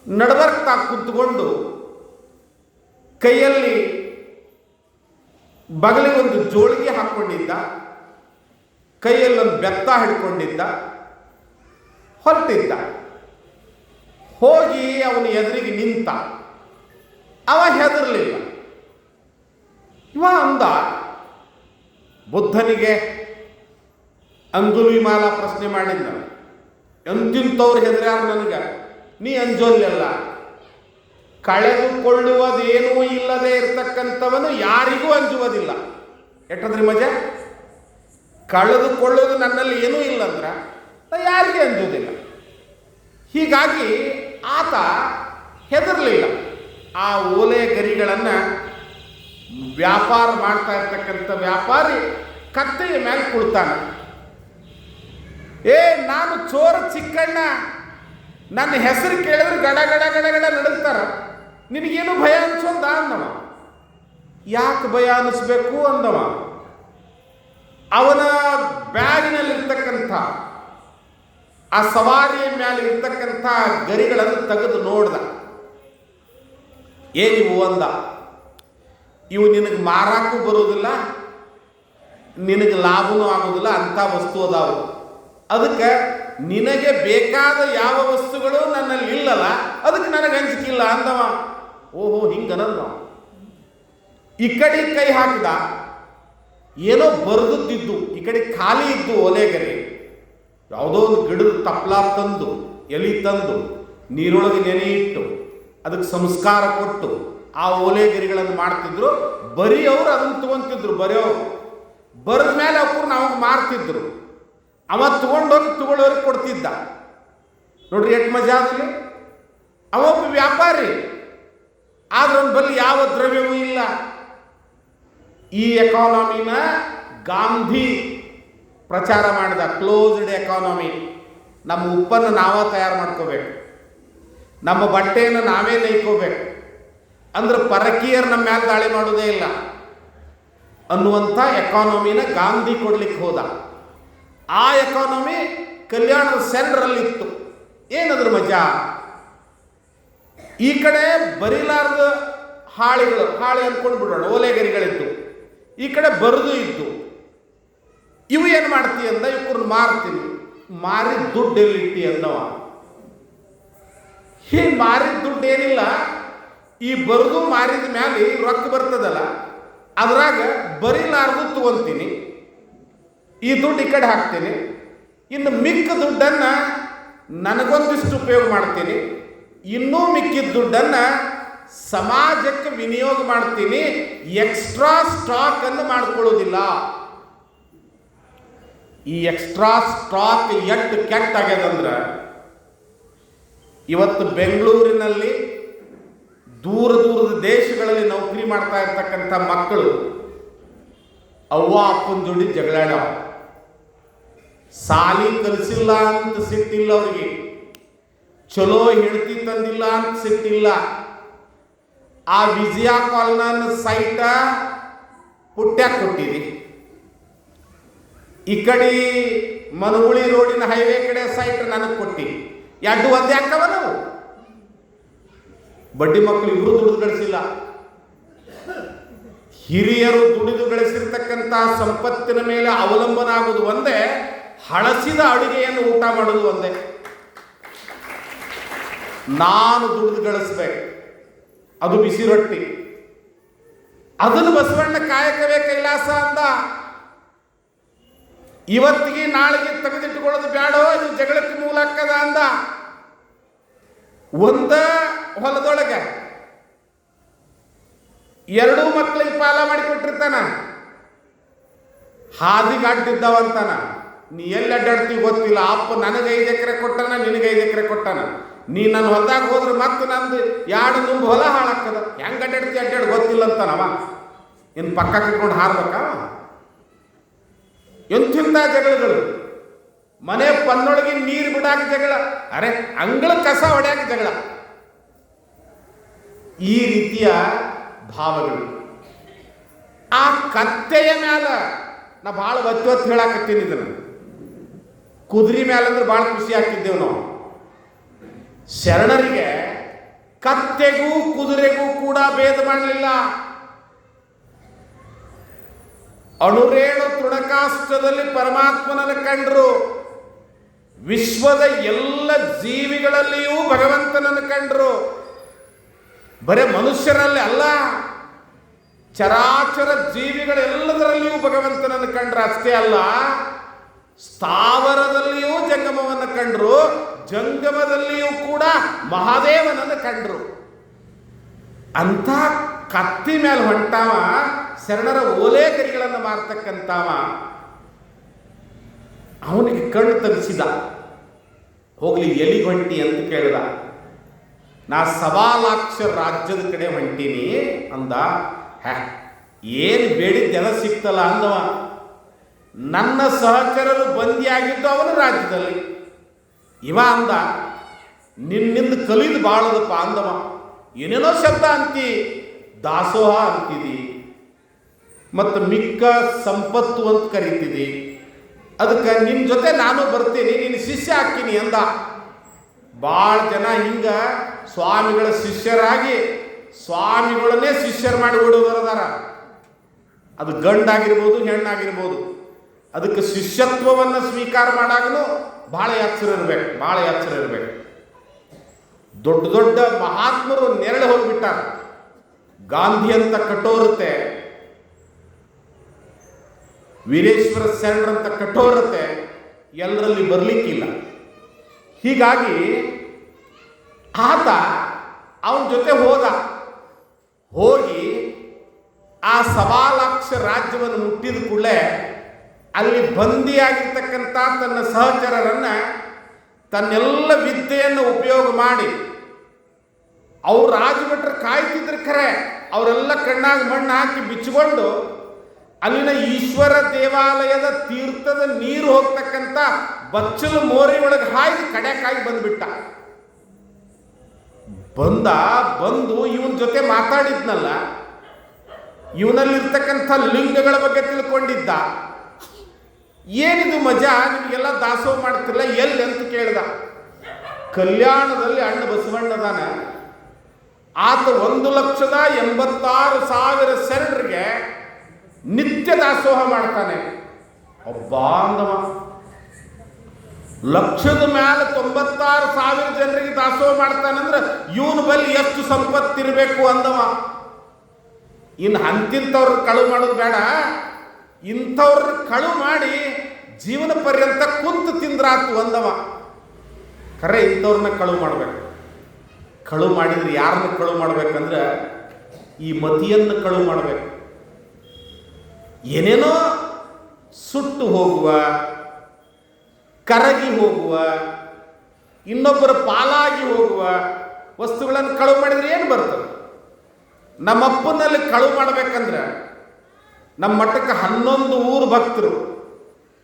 ನಡಬರ್ಕ್ತಾ ಕುತ್ಕೊಂಡು ಕೈಯಲ್ಲಿ ಬಗಲಿಗೆ ಒಂದು ಜೋಳಿಗೆ ಹಾಕ್ಕೊಂಡಿದ್ದ, ಕೈಯಲ್ಲಿ ಒಂದು ಬೆತ್ತ ಹಿಡ್ಕೊಂಡಿದ್ದ, ಹೊರಟಿದ್ದ. ಹೋಗಿ ಅವನ ಎದುರಿಗೆ ನಿಂತ. ಅವ ಹೆದರ್ಲಿಲ್ಲ. ಇವ ಅಂದ, ಬುದ್ಧನಿಗೆ ಅಂಗುಲಿಮಾಲ ಪ್ರಶ್ನೆ ಮಾಡಿದ್ದ, ಎಂತಿಂತವ್ರು ಹೆದರ್ಯಾರ ನನಗೆ, ನೀ ಅಂಜೋಲ್ಲ. ಕಳೆದುಕೊಳ್ಳುವುದೇನೂ ಇಲ್ಲದೆ ಇರ್ತಕ್ಕಂಥವನು ಯಾರಿಗೂ ಅಂಜುವುದಿಲ್ಲ. ಎಟ್ಟದ್ರಿ ಮಜಾ? ಕಳೆದುಕೊಳ್ಳೋದು ನನ್ನಲ್ಲಿ ಏನೂ ಇಲ್ಲಂದ್ರೆ ಯಾರಿಗೆ ಅಂಜುವುದಿಲ್ಲ. ಹೀಗಾಗಿ ಆತ ಹೆದರಲಿಲ್ಲ. ಆ ಓಲೆ ಗರಿಗಳನ್ನು ವ್ಯಾಪಾರ ಮಾಡ್ತಾ ಇರ್ತಕ್ಕಂಥ ವ್ಯಾಪಾರಿ ಕತ್ತೆಯ ಮೇಲೆ ಕುಳ್ತಾನೆ. ನಾನು ಚೋರ ಚಿಕ್ಕಣ್ಣ, ನನ್ನ ಹೆಸರು ಕೇಳಿದ್ರೆ ಗಡ ಗಡ ಗಡ ಗಡ ನಡುಗ್ತಾರ, ನಿನಗೇನು ಭಯ ಅನ್ಸೋದ ಅಂದವ. ಯಾಕೆ ಭಯ ಅನ್ನಿಸ್ಬೇಕು ಅಂದವ. ಅವನ ಬ್ಯಾಗಿನಲ್ಲಿರ್ತಕ್ಕಂಥ ಆ ಸವಾರಿಯ ಮೇಲೆ ಇರ್ತಕ್ಕಂಥ ಗರಿಗಳನ್ನು ತೆಗೆದು ನೋಡ್ದ. ಏನಿವು ಅಂದ. ಇವು ನಿನಗೆ ಮಾರಾಕೂ ಬರೋದಿಲ್ಲ, ನಿನಗೆ ಲಾಭನೂ ಆಗೋದಿಲ್ಲ, ಅಂಥ ವಸ್ತು ಅದಾವು. ಅದಕ್ಕೆ ನಿನಗೆ ಬೇಕಾದ ಯಾವ ವಸ್ತುಗಳು ನನ್ನಲ್ಲಿ ಇಲ್ಲಲ್ಲ, ಅದಕ್ಕೆ ನನಗೆ ಅಂಜಿಕಿಲ್ಲ ಅಂದವ. ಓಹೋ, ಹಿಂಗನಂದವ. ಈ ಕಡೆ ಕೈ ಹಾಕಿದ, ಏನೋ ಬರೆದಿದ್ದು, ಈ ಕಡೆ ಖಾಲಿ ಇದ್ದು ಓಲೆಗರಿ. ಯಾವುದೋ ಒಂದು ಗಿಡದ ತಪ್ಪಲ ತಂದು, ಎಲಿ ತಂದು, ನೀರೊಳಗೆ ನೆನೆ ಇಟ್ಟು, ಅದಕ್ಕೆ ಸಂಸ್ಕಾರ ಕೊಟ್ಟು ಆ ಓಲೆಗರಿಗಳನ್ನು ಮಾಡ್ತಿದ್ರು. ಬರಿಯವರು ಅದನ್ನು ತಗೊಂತಿದ್ರು. ಬರೆಯೋರು ಬರೆದ ಮೇಲೆ ಅವ್ರು ನಾವು ಮಾರ್ತಿದ್ರು. ಅವ ತಗೊಂಡೋಗಿ ತಗೊಳ್ಳೋರಿಗೆ ಕೊಡ್ತಿದ್ದ. ನೋಡ್ರಿ ಎಷ್ಟು ಮಜಾ ಆಗಲಿ. ಅವೊಬ್ಬ ವ್ಯಾಪಾರಿ, ಆದ್ರೆ ಅವನ ಬಳಿ ಯಾವ ದ್ರವ್ಯವೂ ಇಲ್ಲ. ಈ ಎಕಾನಮಿನ ಗಾಂಧಿ ಪ್ರಚಾರ ಮಾಡಿದ, ಕ್ಲೋಸ್ಡ್ ಎಕಾನಮಿ. ನಮ್ಮ ಉಪ್ಪನ್ನು ನಾವೇ ತಯಾರು ಮಾಡ್ಕೋಬೇಕು, ನಮ್ಮ ಬಟ್ಟೆಯನ್ನು ನಾವೇ ನೇಯ್ಕೋಬೇಕು, ಅಂದ್ರೆ ಪರಕೀಯರು ನಮ್ಮ ಮೇಲೆ ದಾಳಿ ಮಾಡೋದೇ ಇಲ್ಲ ಅನ್ನುವಂಥ ಎಕಾನಮಿನ ಗಾಂಧಿ ಕೊಡ್ಲಿಕ್ಕೆ ಹೋದ. ಆ ಎಕಾನಮಿ ಕಲ್ಯಾಣದ ಸೆಂಟ್ರಲ್ಲಿತ್ತು. ಏನದ್ರ ಮಜಾ? ಈ ಕಡೆ ಬರಿಲಾರ್ದ ಹಾಳಿಗಳು, ಹಾಳಿ ಅಂದ್ಕೊಂಡು ಬಿಡೋಣ, ಓಲೆಗರಿಗಳಿತ್ತು. ಈ ಕಡೆ ಬರೆದು ಇತ್ತು. ಇವು ಏನು ಮಾಡ್ತೀವಿ ಅಂದ, ಇವ್ರನ್ನ ಮಾರ್ತೀನಿ. ಮಾರಿ ದುಡ್ಡು ಎಲ್ಲಿಟ್ಟಿ ಅಂದವ. ಹೀಗೆ ಮಾರಿದ ದುಡ್ಡು ಏನಿಲ್ಲ, ಈ ಬರೆದು ಮಾರಿದ ಮ್ಯಾಲೆ ರೊಕ್ಕ ಬರ್ತದಲ್ಲ, ಅದ್ರಾಗ ಬರಿಲಾರ್ದು ತಗೊಂತೀನಿ, ಈ ದುಡ್ಡು ಈ ಕಡೆ ಹಾಕ್ತೀನಿ, ಇನ್ನು ಮಿಕ್ಕ ದುಡ್ಡನ್ನು ನನಗೊಂದಿಷ್ಟು ಉಪಯೋಗ ಮಾಡ್ತೀನಿ, ಇನ್ನೂ ಮಿಕ್ಕಿದ ದುಡ್ಡನ್ನು ಸಮಾಜಕ್ಕೆ ವಿನಿಯೋಗ ಮಾಡ್ತೀನಿ, ಎಕ್ಸ್ಟ್ರಾ ಸ್ಟಾಕ್ ಅನ್ನು ಮಾಡ್ಕೊಳ್ಳೋದಿಲ್ಲ. ಈ ಎಕ್ಸ್ಟ್ರಾ ಸ್ಟಾಕ್ ಎಷ್ಟು ಕೆಟ್ಟಾಗ್ಯದಂದ್ರೆ, ಇವತ್ತು ಬೆಂಗಳೂರಿನಲ್ಲಿ ದೂರದ ದೇಶಗಳಲ್ಲಿ ನೌಕರಿ ಮಾಡ್ತಾ ಇರ್ತಕ್ಕಂಥ ಮಕ್ಕಳು ಅವ್ವ ಅಪ್ಪನ ಜೋಡಿ ಜಗಳಾಡ್ಯಾವ. ಸಾಲಿ ಕಲಿಸಿಲ್ಲ ಅಂತ ಸಿಟ್ಟಿಲ್ಲ ಅವ್ರಿಗೆ, ಚಲೋ ಹೆಂಡತಿ ತಂದಿಲ್ಲ ಅಂತ ಸಿಟ್ಟಿಲ್ಲ. ಆ ವಿಜಯ ಕಾಲ್ನ ಸೈಟ ಪುಟ್ಟ್ಯಾಗ ಕೊಟ್ಟಿರಿ, ಈ ಕಡೆ ಮನಗುಳಿ ರೋಡಿನ ಹೈವೇ ಕಡೆ ಸೈಟ್ ನನಗೆ ಕೊಟ್ಟಿ, ಎರಡು ಒಂದೇ ಹಾಕವ ನಾವು. ಬಡ್ಡಿ ಮಕ್ಕಳು ಇವರು ದುಡಿದು ಗಳಿಸಿಲ್ಲ. ಹಿರಿಯರು ದುಡಿದು ಗಳಿಸಿರ್ತಕ್ಕಂಥ ಸಂಪತ್ತಿನ ಮೇಲೆ ಅವಲಂಬನ ಆಗೋದು ಒಂದೇ, ಹಳಸಿದ ಅಡುಗೆಯನ್ನು ಊಟ ಮಾಡೋದು ಒಂದೇ. ನಾನು ದುಡಿದು ಗಳಿಸ್ಬೇಕು, ಅದು ಬಿಸಿ ರೊಟ್ಟಿ. ಅದನ್ನು ಬಸವಣ್ಣ ಕಾಯಕವೇ ಕೈಲಾಸ ಅಂದ. ಇವತ್ತಿಗೆ ನಾಳೆಗೆ ತೆಗೆದಿಟ್ಟುಕೊಳ್ಳೋದು ಬೇಡೋ, ಇದು ಜಗಳಕ್ಕೆ ಮೂಲ ಹಾಕದ ಅಂದ. ಒಂದ ಹೊಲದೊಳಗೆ ಎರಡೂ ಮಕ್ಕಳಿಗೆ ಪಾಲ ಮಾಡಿಕೊಟ್ಟಿರ್ತಾನ, ಹಾದಿಗೆ ಅಡ್ಡಿದ್ದವಂತಾನ. ನೀ ಎಲ್ಲಿ ಅಡ್ಡಾಡ್ತೀವಿ ಗೊತ್ತಿಲ್ಲ, ಅಪ್ಪ ನನಗೆ 5 ಎಕರೆ ಕೊಟ್ಟಾನ, ನಿನಗೆ 5 ಎಕರೆ ಕೊಟ್ಟಾನ, ನೀ ನನ್ನ ಹೊಲದಾಗ ಹೋದ್ರೆ ಮತ್ತೆ ನಂದು 2 ನುಂಬು ಹೊಲ ಹಾಳಾಗ್ತದ, ಹೆಂಗೆ ಅಡ್ಡಾಡ್ ಗೊತ್ತಿಲ್ಲ ಅಂತಾನವ. ಇನ್ನು ಪಕ್ಕ ಕಟ್ಕೊಂಡು ಹಾರ್ಬೇಕಾ? ಎಂಥಿಂಥ ಜಗಳಗಳು, ಮನೆ ಪನ್ನೊಳಗೆ ನೀರು ಬಿಡಾಕ ಜಗಳ, ಅರೆ ಅಂಗಳ ಕಸ ಹೊಡ್ಯಾಕ ಜಗಳ, ಈ ರೀತಿಯ ಭಾವಗಳು. ಆ ಕತ್ತೆಯ ಮ್ಯಾಲ ನಾ ಭಾಳ ಒತ್ತು ಹೇಳಾಕತ್ತೀನಿ ಇದನ್ನು. ಕುದುರೆ ಮ್ಯಾಲಂದ್ರೆ ಭಾಳ ಖುಷಿ ಆಗ್ತಿದ್ದೇವೆ ನಾವು. ಶರಣರಿಗೆ ಕತ್ತೆಗೂ ಕುದುರೆಗೂ ಕೂಡ ಭೇದ ಮಾಡಲಿಲ್ಲ. ಅಣುರೇಣು ತೃಣಕಾಷ್ಟದಲ್ಲಿ ಪರಮಾತ್ಮನನ್ನು ಕಂಡರು. ವಿಶ್ವದ ಎಲ್ಲ ಜೀವಿಗಳಲ್ಲಿಯೂ ಭಗವಂತನನ್ನು ಕಂಡರು. ಬರೇ ಮನುಷ್ಯರಲ್ಲಿ ಅಲ್ಲ, ಚರಾಚರ ಜೀವಿಗಳೆಲ್ಲದರಲ್ಲಿಯೂ ಭಗವಂತನನ್ನು ಕಂಡ್ರು. ಅಷ್ಟೇ ಅಲ್ಲ, ಸ್ಥಾವರದಲ್ಲಿಯೂ ಜಂಗಮವನ್ನು ಕಂಡರು, ಜಂಗಮದಲ್ಲಿಯೂ ಕೂಡ ಮಹಾದೇವನನ್ನು ಕಂಡರು. ಅಂಥ ಕತ್ತಿ ಮೇಲೆ ಹೊಂಟಾವ, ಶರಣರ ಓಲೇಕರಿಗಳನ್ನು ಮಾರ್ತಕ್ಕಂಥವ. ಅವನಿಗೆ ಕಣ್ಣು ತರಿಸಿದ. ಹೋಗ್ಲಿ ಎಲ್ಲಿಗೆ ಹೊಂಟಿ ಅಂತ ಕೇಳಿದ. ನಾ 1.25 ಲಕ್ಷ ರಾಜ್ಯದ ಕಡೆ ಹೊಂಟೀನಿ ಅಂದ. ಏನು ಬೇಡಿದ್ದೆಲ್ಲ ಸಿಕ್ತಲ್ಲ ಅಂದವ. ನನ್ನ ಸಹಚರರು ಬಂದಿಯಾಗಿದ್ದು ಅವನ ರಾಜ್ಯದಲ್ಲಿ. ಇವ ಅಂದ, ನಿನ್ನಿಂದ ಕಲಿದು ಬಾಳದಪ್ಪ ಅಂದವ. ಏನೇನೋ ಶಬ್ದ ಅಂತಿ, ದಾಸೋಹ ಅಂತಿದಿ, ಮತ್ತು ಮಿಕ್ಕ ಸಂಪತ್ತು ಅಂತ ಕರಿತಿದಿ, ಅದಕ್ಕೆ ನಿನ್ನ ಜೊತೆ ನಾನು ಬರ್ತೀನಿ, ನಿನ್ನ ಶಿಷ್ಯ ಹಾಕ್ತೀನಿ ಅಂದ. ಭಾಳ ಜನ ಹಿಂಗ ಸ್ವಾಮಿಗಳ ಶಿಷ್ಯರಾಗಿ ಸ್ವಾಮಿಗಳನ್ನೇ ಶಿಷ್ಯರು ಮಾಡಿ ಬಿಡೋದರದಾರ. ಅದು ಗಂಡಾಗಿರ್ಬೋದು, ಹೆಣ್ಣಾಗಿರ್ಬೋದು. ಅದಕ್ಕೆ ಶಿಷ್ಯತ್ವವನ್ನು ಸ್ವೀಕಾರ ಮಾಡಾಗಲೂ ಭಾಳ ಎಚ್ಚರ ಇರಬೇಕು. ದೊಡ್ಡ ದೊಡ್ಡ ಮಹಾತ್ಮರು ನೆರಳು ಹೋಗಿಬಿಟ್ಟಾರ. ಗಾಂಧಿ ಅಂತ ಕಠೋರತೆ, ವೀರೇಶ್ವರ ಶರಣರಂತ ಕಠೋರತೆ ಎಲ್ಲರಲ್ಲಿ ಬರಲಿಕ್ಕಿಲ್ಲ. ಹೀಗಾಗಿ ಆತ ಅವನ ಜೊತೆ ಹೋಗಿ ಆ 1.25 ಲಕ್ಷ ರಾಜ್ಯವನ್ನು ಮುಟ್ಟಿದ ಕೂಡಲೇ ಅಲ್ಲಿ ಬಂದಿಯಾಗಿರ್ತಕ್ಕಂಥ ತನ್ನ ಸಹಚರರನ್ನು ತನ್ನೆಲ್ಲ ವಿದ್ಯೆಯನ್ನು ಉಪಯೋಗ ಮಾಡಿ, ಅವ್ರು ರಾಜಭಟ್ರು ಕಾಯ್ತಿದ್ರು ಖರೆ, ಅವರೆಲ್ಲ ಕಣ್ಣಾಗಿ ಮಣ್ಣು ಹಾಕಿ ಬಿಚ್ಚಿಕೊಂಡು ಅಲ್ಲಿನ ಈಶ್ವರ ದೇವಾಲಯದ ತೀರ್ಥದ ನೀರು ಹೋಗ್ತಕ್ಕಂಥ ಬಚ್ಚಲು ಮೋರಿ ಒಳಗೆ ಹಾಯ್ದು ಕಡೆಕಾಗಿ ಬಂದುಬಿಟ್ಟ. ಬಂದು ಇವನ ಜೊತೆ ಮಾತಾಡಿದ್ನಲ್ಲ, ಇವನಲ್ಲಿರ್ತಕ್ಕಂಥ ಲಿಂಗಗಳ ಬಗ್ಗೆ ತಿಳ್ಕೊಂಡಿದ್ದ. ಏನಿದು ಮಜಾ, ನಿಮಗೆಲ್ಲ ದಾಸೋಹ ಮಾಡ್ತಿರಲ್ಲ, ಎಲ್ಲಿ ಅಂತ ಕೇಳ್ದ. ಕಲ್ಯಾಣದಲ್ಲಿ ಅಣ್ಣ ಬಸವಣ್ಣದಾನ, ಆತ 1,86,000 ಶರಣರಿಗೆ ನಿತ್ಯ ದಾಸೋಹ ಮಾಡ್ತಾನೆ. ಒಬ್ಬ ಅಂದವ. ಲಕ್ಷದ ಮೇಲೆ 96,000 ಜನರಿಗೆ ದಾಸೋಹ ಮಾಡ್ತಾನಂದ್ರೆ ಇವನು ಬಲ್ಲಿ ಎಷ್ಟು ಸಂಪತ್ತಿರಬೇಕು ಅಂದವ. ಇನ್ನು ಅಂತಿಂಥವ್ರ ಕಳು ಮಾಡೋದು ಬೇಡ, ಇಂಥವ್ರ ಕಳು ಮಾಡಿ ಜೀವನ ಪರ್ಯಂತ ಕುಂತು ತಿಂದ್ರಾತು ಅಂದವ. ಖರೆ ಇಂಥವ್ರನ್ನ ಕಳು ಮಾಡಬೇಕು. ಕಳು ಮಾಡಿದ್ರೆ ಯಾರನ್ನ ಕಳು ಮಾಡ್ಬೇಕಂದ್ರೆ ಈ ಮತಿಯನ್ನು ಕಳು ಮಾಡಬೇಕು. ಏನೇನೋ ಸುಟ್ಟು ಹೋಗುವ, ಕರಗಿ ಹೋಗುವ, ಇನ್ನೊಬ್ಬರ ಪಾಲಾಗಿ ಹೋಗುವ ವಸ್ತುಗಳನ್ನು ಕಳು ಮಾಡಿದ್ರೆ ಏನು ಬರ್ತದೆ? ನಮ್ಮಪ್ಪನಲ್ಲಿ ಕಳು ಮಾಡಬೇಕಂದ್ರೆ ನಮ್ಮ ಮಠಕ್ಕೆ 11 ಊರು ಭಕ್ತರು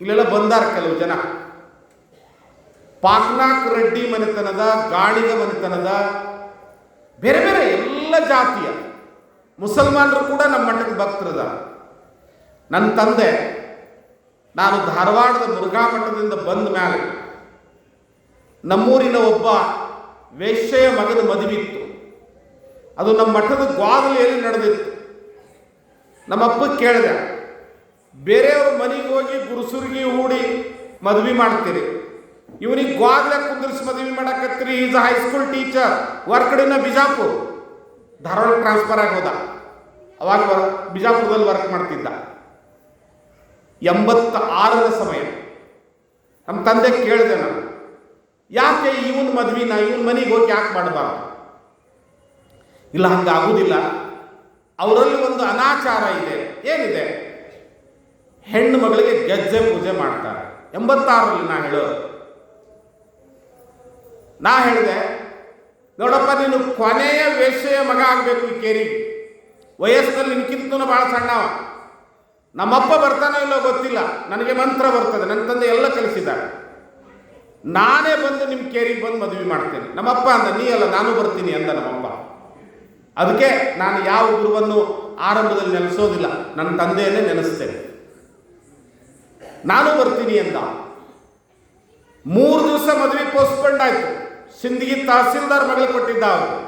ಇಲ್ಲೆಲ್ಲ ಬಂದಾರ. ಕೆಲವು ಜನ ಪಾಕ್ನಾಕ್ ರೆಡ್ಡಿ ಮನೆತನದ, ಗಾಳಿಗ ಮನೆತನದ, ಬೇರೆ ಬೇರೆ ಎಲ್ಲ ಜಾತಿಯ ಮುಸಲ್ಮಾನರು ಕೂಡ ನಮ್ಮ ಮಠಕ್ಕೆ ಭಕ್ತರದ. ನನ್ನ ತಂದೆ, ನಾನು ಧಾರವಾಡದ ಮುರುಘಾ ಮಠದಿಂದ ಬಂದ ಮೇಲೆ ನಮ್ಮೂರಿನ ಒಬ್ಬ ವೇಶ್ಯೆಯ ಮಗನ ಮದುವಿತ್ತು. ಅದು ನಮ್ಮ ಮಠದ ಗ್ವಾದಲಿಯಲ್ಲಿ ನಡೆದಿತ್ತು. ನಮ್ಮಪ್ಪ ಕೇಳಿದೆ, ಬೇರೆಯವ್ರ ಮನೆಗೆ ಹೋಗಿ ಗುರುಸುರ್ಗಿ ಹೂಡಿ ಮದುವೆ ಮಾಡ್ತೀರಿ, ಇವನಿಗೆ ಗ್ವಾದಲೆ ಕುಂದಿರಿಸಿ ಮದುವೆ ಮಾಡಕತ್ತೀರಿ. Is a high school teacher, worked in Bijapur. Dharwad transfer ಆಗಿ ಹೋದ. ಅವಾಗ ಬಿಜಾಪುರದಲ್ಲಿ ವರ್ಕ್ ಮಾಡ್ತಿದ್ದ. 86ರ ಸಮಯ. ನಮ್ಮ ತಂದೆ ಕೇಳಿದೆ ನಾನು, ಯಾಕೆ ಇವನ್ ಮದ್ವಿನ ಇವನ್ ಮನೆಗೆ ಹೋಗಿ ಯಾಕೆ ಮಾಡಬಾರ್ದು? ಇಲ್ಲ, ಹಂಗಾಗುವುದಿಲ್ಲ. ಅವರಲ್ಲಿ ಒಂದು ಅನಾಚಾರ ಇದೆ. ಏನಿದೆ? ಹೆಣ್ಣು ಮಗಳಿಗೆ ಗೆಜ್ಜೆ ಪೂಜೆ ಮಾಡ್ತಾರೆ. 86ರಲ್ಲಿ ನಾ ಹೇಳಿದೆ, ನೋಡಪ್ಪ ನೀನು ಕೊನೆಯ ವೇಶ್ಯೆಯ ಮಗ ಆಗಬೇಕು ಈ ಕೇರಿಗೆ. ವಯಸ್ಸಿನಲ್ಲಿ ನಿನ್ಕಿಂತನೂ ಭಾಳ ಸಣ್ಣವ. ನಮ್ಮಪ್ಪ ಬರ್ತಾನೋ ಇಲ್ಲೋ ಗೊತ್ತಿಲ್ಲ, ನನಗೆ ಮಂತ್ರ ಬರ್ತದೆ, ನನ್ನ ತಂದೆ ಎಲ್ಲ ಕಲಿಸಿದ್ದಾರೆ. ನಾನೇ ಬಂದು ನಿಮ್ಮ ಕೇರಿಗೆ ಬಂದು ಮದುವೆ ಮಾಡ್ತೇನೆ. ನಮ್ಮಪ್ಪ ಅಂದ, ನೀ ಅಲ್ಲ ನಾನು ಬರ್ತೀನಿ ಅಂದ ನಮ್ಮಪ್ಪ. ಅದಕ್ಕೆ ನಾನು ಯಾವ ಗುರುವನ್ನು ಆರಂಭದಲ್ಲಿ ನೆನೆಸೋದಿಲ್ಲ, ನನ್ನ ತಂದೆಯನ್ನೇ ನೆನೆಸ್ತೇನೆ. ನಾನು ಬರ್ತೀನಿ ಅಂದ. 3 ದಿವಸ ಮದುವೆ ಪೋಸ್ಟ್ಪೋಂಡ್ ಆಯಿತು. ಸಿಂದಗಿ ತಹಸೀಲ್ದಾರ್ ಮಗಳು ಕೊಟ್ಟಿದ್ದ ಅವರು.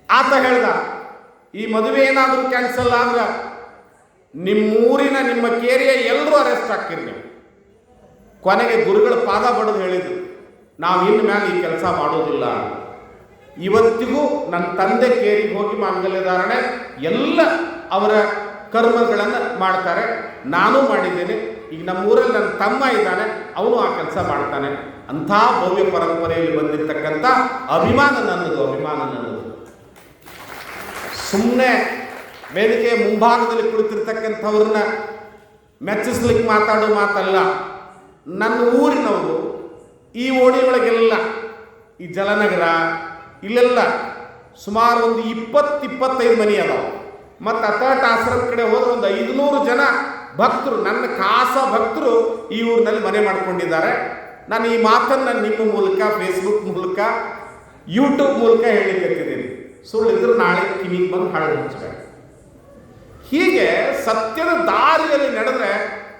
ಆತ ಹೇಳ್ದ, ಈ ಮದುವೆ ಏನಾದರೂ ಕ್ಯಾನ್ಸಲ್ ಆದ್ರೆ ನಿಮ್ಮೂರಿನ ನಿಮ್ಮ ಕೇರಿಯ ಎಲ್ಲರೂ ಅರೆಸ್ಟ್ ಆಗ್ತೀರಿ ನೀವು. ಕೊನೆಗೆ ಗುರುಗಳ ಪಾದ ಬಡಿದು ಹೇಳಿದ್ರು, ನಾವು ಇನ್ನು ಮೇಲೆ ಈ ಕೆಲಸ ಮಾಡೋದಿಲ್ಲ. ಇವತ್ತಿಗೂ ನನ್ನ ತಂದೆ ಕೇರಿಗೆ ಹೋಗಿ ಮಾಂಗಲ್ಯಧಾರಣೆ ಎಲ್ಲ ಅವರ ಕರ್ಮಗಳನ್ನು ಮಾಡ್ತಾರೆ. ನಾನು ಮಾಡಿದ್ದೇನೆ. ಈಗ ನಮ್ಮೂರಲ್ಲಿ ನನ್ನ ತಮ್ಮ ಇದ್ದಾನೆ, ಅವನು ಆ ಕೆಲಸ ಮಾಡ್ತಾನೆ. ಅಂಥ ಭವ್ಯ ಪರಂಪರೆಯಲ್ಲಿ ಬಂದಿರತಕ್ಕಂಥ ಅಭಿಮಾನ ನನ್ನದು. ಸುಮ್ಮನೆ ವೇದಿಕೆಯ ಮುಂಭಾಗದಲ್ಲಿ ಕುಳಿತಿರ್ತಕ್ಕಂಥವ್ರನ್ನ ಮೆಚ್ಚಿಸ್ಲಿಕ್ಕೆ ಮಾತಾಡೋ ಮಾತಲ್ಲ. ನನ್ನ ಊರಿನವರು ಈ ಓಣಿಯೊಳಗೆಲ್ಲ, ಈ ಜಲನಗರ ಇಲ್ಲೆಲ್ಲ ಸುಮಾರು ಒಂದು 20-25 ಮನೆ ಅದಾವೆ. ಮತ್ತು ಅಥಾಟ್ ಆಶ್ರಮದ ಕಡೆ ಹೋದ್ರೆ ಒಂದು 500 ಜನ ಭಕ್ತರು, ನನ್ನ ಖಾಸ ಭಕ್ತರು ಈ ಊರಿನಲ್ಲಿ ಮನೆ ಮಾಡ್ಕೊಂಡಿದ್ದಾರೆ. ನಾನು ಈ ಮಾತನ್ನು ನಿಮ್ಮ ಮೂಲಕ, ಫೇಸ್ಬುಕ್ ಮೂಲಕ, ಯೂಟ್ಯೂಬ್ ಮೂಲಕ ಹೇಳಿಟ್ಟಿದ್ದೀನಿ. ಸುಳ್ಳಿದ್ರು ನಾಳೆ ಕಿವಿಗೆ ಬಂದು ಹಾಳು ಹಂಚಬೇಕು. ಹೀಗೆ ಸತ್ಯದ ದಾರಿಯಲ್ಲಿ ನಡೆದ್ರೆ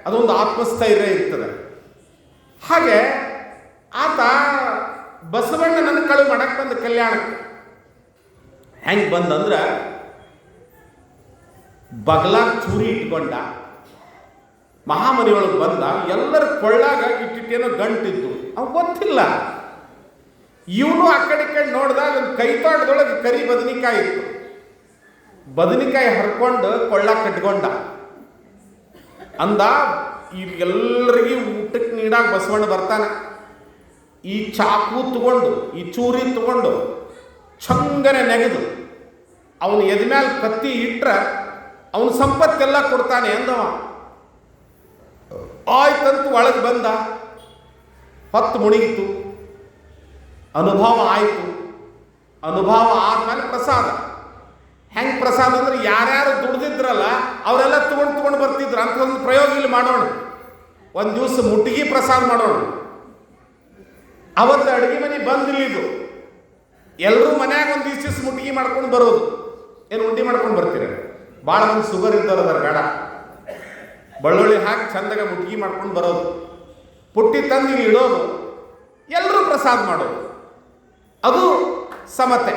ಅದೊಂದು ಆತ್ಮಸ್ಥೈರ್ಯ ಇರ್ತದೆ. ಹಾಗೆ ಆತ ಬಸವಣ್ಣ ನನ್ನ ಕಳು ಮಾಡಕ್ಕೆ ಬಂದ ಕಲ್ಯಾಣಕ್ಕೆ. ಹೆಂಗೆ ಬಂದಂದ್ರೆ ಬಗಲಾಗ ಚೂರಿ ಇಟ್ಕೊಂಡ, ಮಹಾಮನಿಯೊಳಗೆ ಬಂದ. ಎಲ್ಲರ ಕೊಳ್ಳಾಗ ಇಟ್ಟಿಟ್ಟೇನೋ ಗಂಟಿತ್ತು, ಅವ್ ಗೊತ್ತಿಲ್ಲ. ಇವನು ಆ ಕಡೆ ನೋಡಿದಾಗ ಒಂದು ಕೈತೋಟದೊಳಗೆ ಕರಿ ಬದನಿಕಾಯಿ ಇತ್ತು. ಬದನಿಕಾಯಿ ಹರ್ಕೊಂಡು ಕೊಳ್ಳಾಗ ಕಟ್ಕೊಂಡ. ಅಂದ, ಎಲ್ಲರಿಗೂ ಊಟಕ್ಕೆ ನೀಡಾಗ ಬಸವಣ್ಣ ಬರ್ತಾನೆ. ಈ ಚಾಕು ತಗೊಂಡು, ಈ ಚೂರಿ ತಗೊಂಡು ಚಂಗನೆ ನೆಗೆದು ಅವನು ಎದ್ಮೇಲೆ ಕತ್ತಿ ಇಟ್ರೆ ಅವನ ಸಂಪತ್ತೆಲ್ಲ ಕೊಡ್ತಾನೆ ಅಂದವ. ಆಯ್ತಂತೂ ಒಳಗೆ ಬಂದ. ಹೊತ್ತು ಮುಣಿಗಿತು, ಅನುಭವ ಆಯಿತು. ಅನುಭವ ಆದ್ಮೇಲೆ ಪ್ರಸಾದ. ಹೆಂಗೆ ಪ್ರಸಾದ ಅಂದ್ರೆ ಯಾರ್ಯಾರು ದುಡ್ದಿದ್ರಲ್ಲ ಅವರೆಲ್ಲ ತಗೊಂಡು ಬರ್ತಿದ್ರು. ಅಂಥದ್ದೊಂದು ಪ್ರಯೋಗ ಇಲ್ಲಿ ಮಾಡೋಣ. ಒಂದು ದಿವಸ ಮುಟ್ಟಿಗೆ ಪ್ರಸಾದ ಮಾಡೋಣ. ಅವತ್ತು ಅಡುಗೆ ಮನೆ ಬಂದಿಲ್ಲಿದ್ದು. ಎಲ್ಲರೂ ಮನ್ಯಾಗ ಒಂದು ದಿವಸ ಮುಟ್ಟಿಗೆ ಮಾಡ್ಕೊಂಡು ಬರೋದು. ಏನು ಉಂಡಿ ಮಾಡ್ಕೊಂಡು ಬರ್ತೀರ? ಭಾಳ ಮಂದಿ ಶುಗರ್ ಇದ್ದವ್ರು ಅದಾರ, ಬೇಡ. ಬೆಳ್ಳುಳ್ಳಿ ಹಾಕಿ ಚಂದಾಗ ಮುಟ್ಟಿಗೆ ಮಾಡ್ಕೊಂಡು ಬರೋದು. ಪುಟ್ಟಿ ತಂದು ಇಲ್ಲಿ ಇಡೋದು, ಎಲ್ಲರೂ ಪ್ರಸಾದ ಮಾಡೋದು. ಅದು ಸಮತೆ.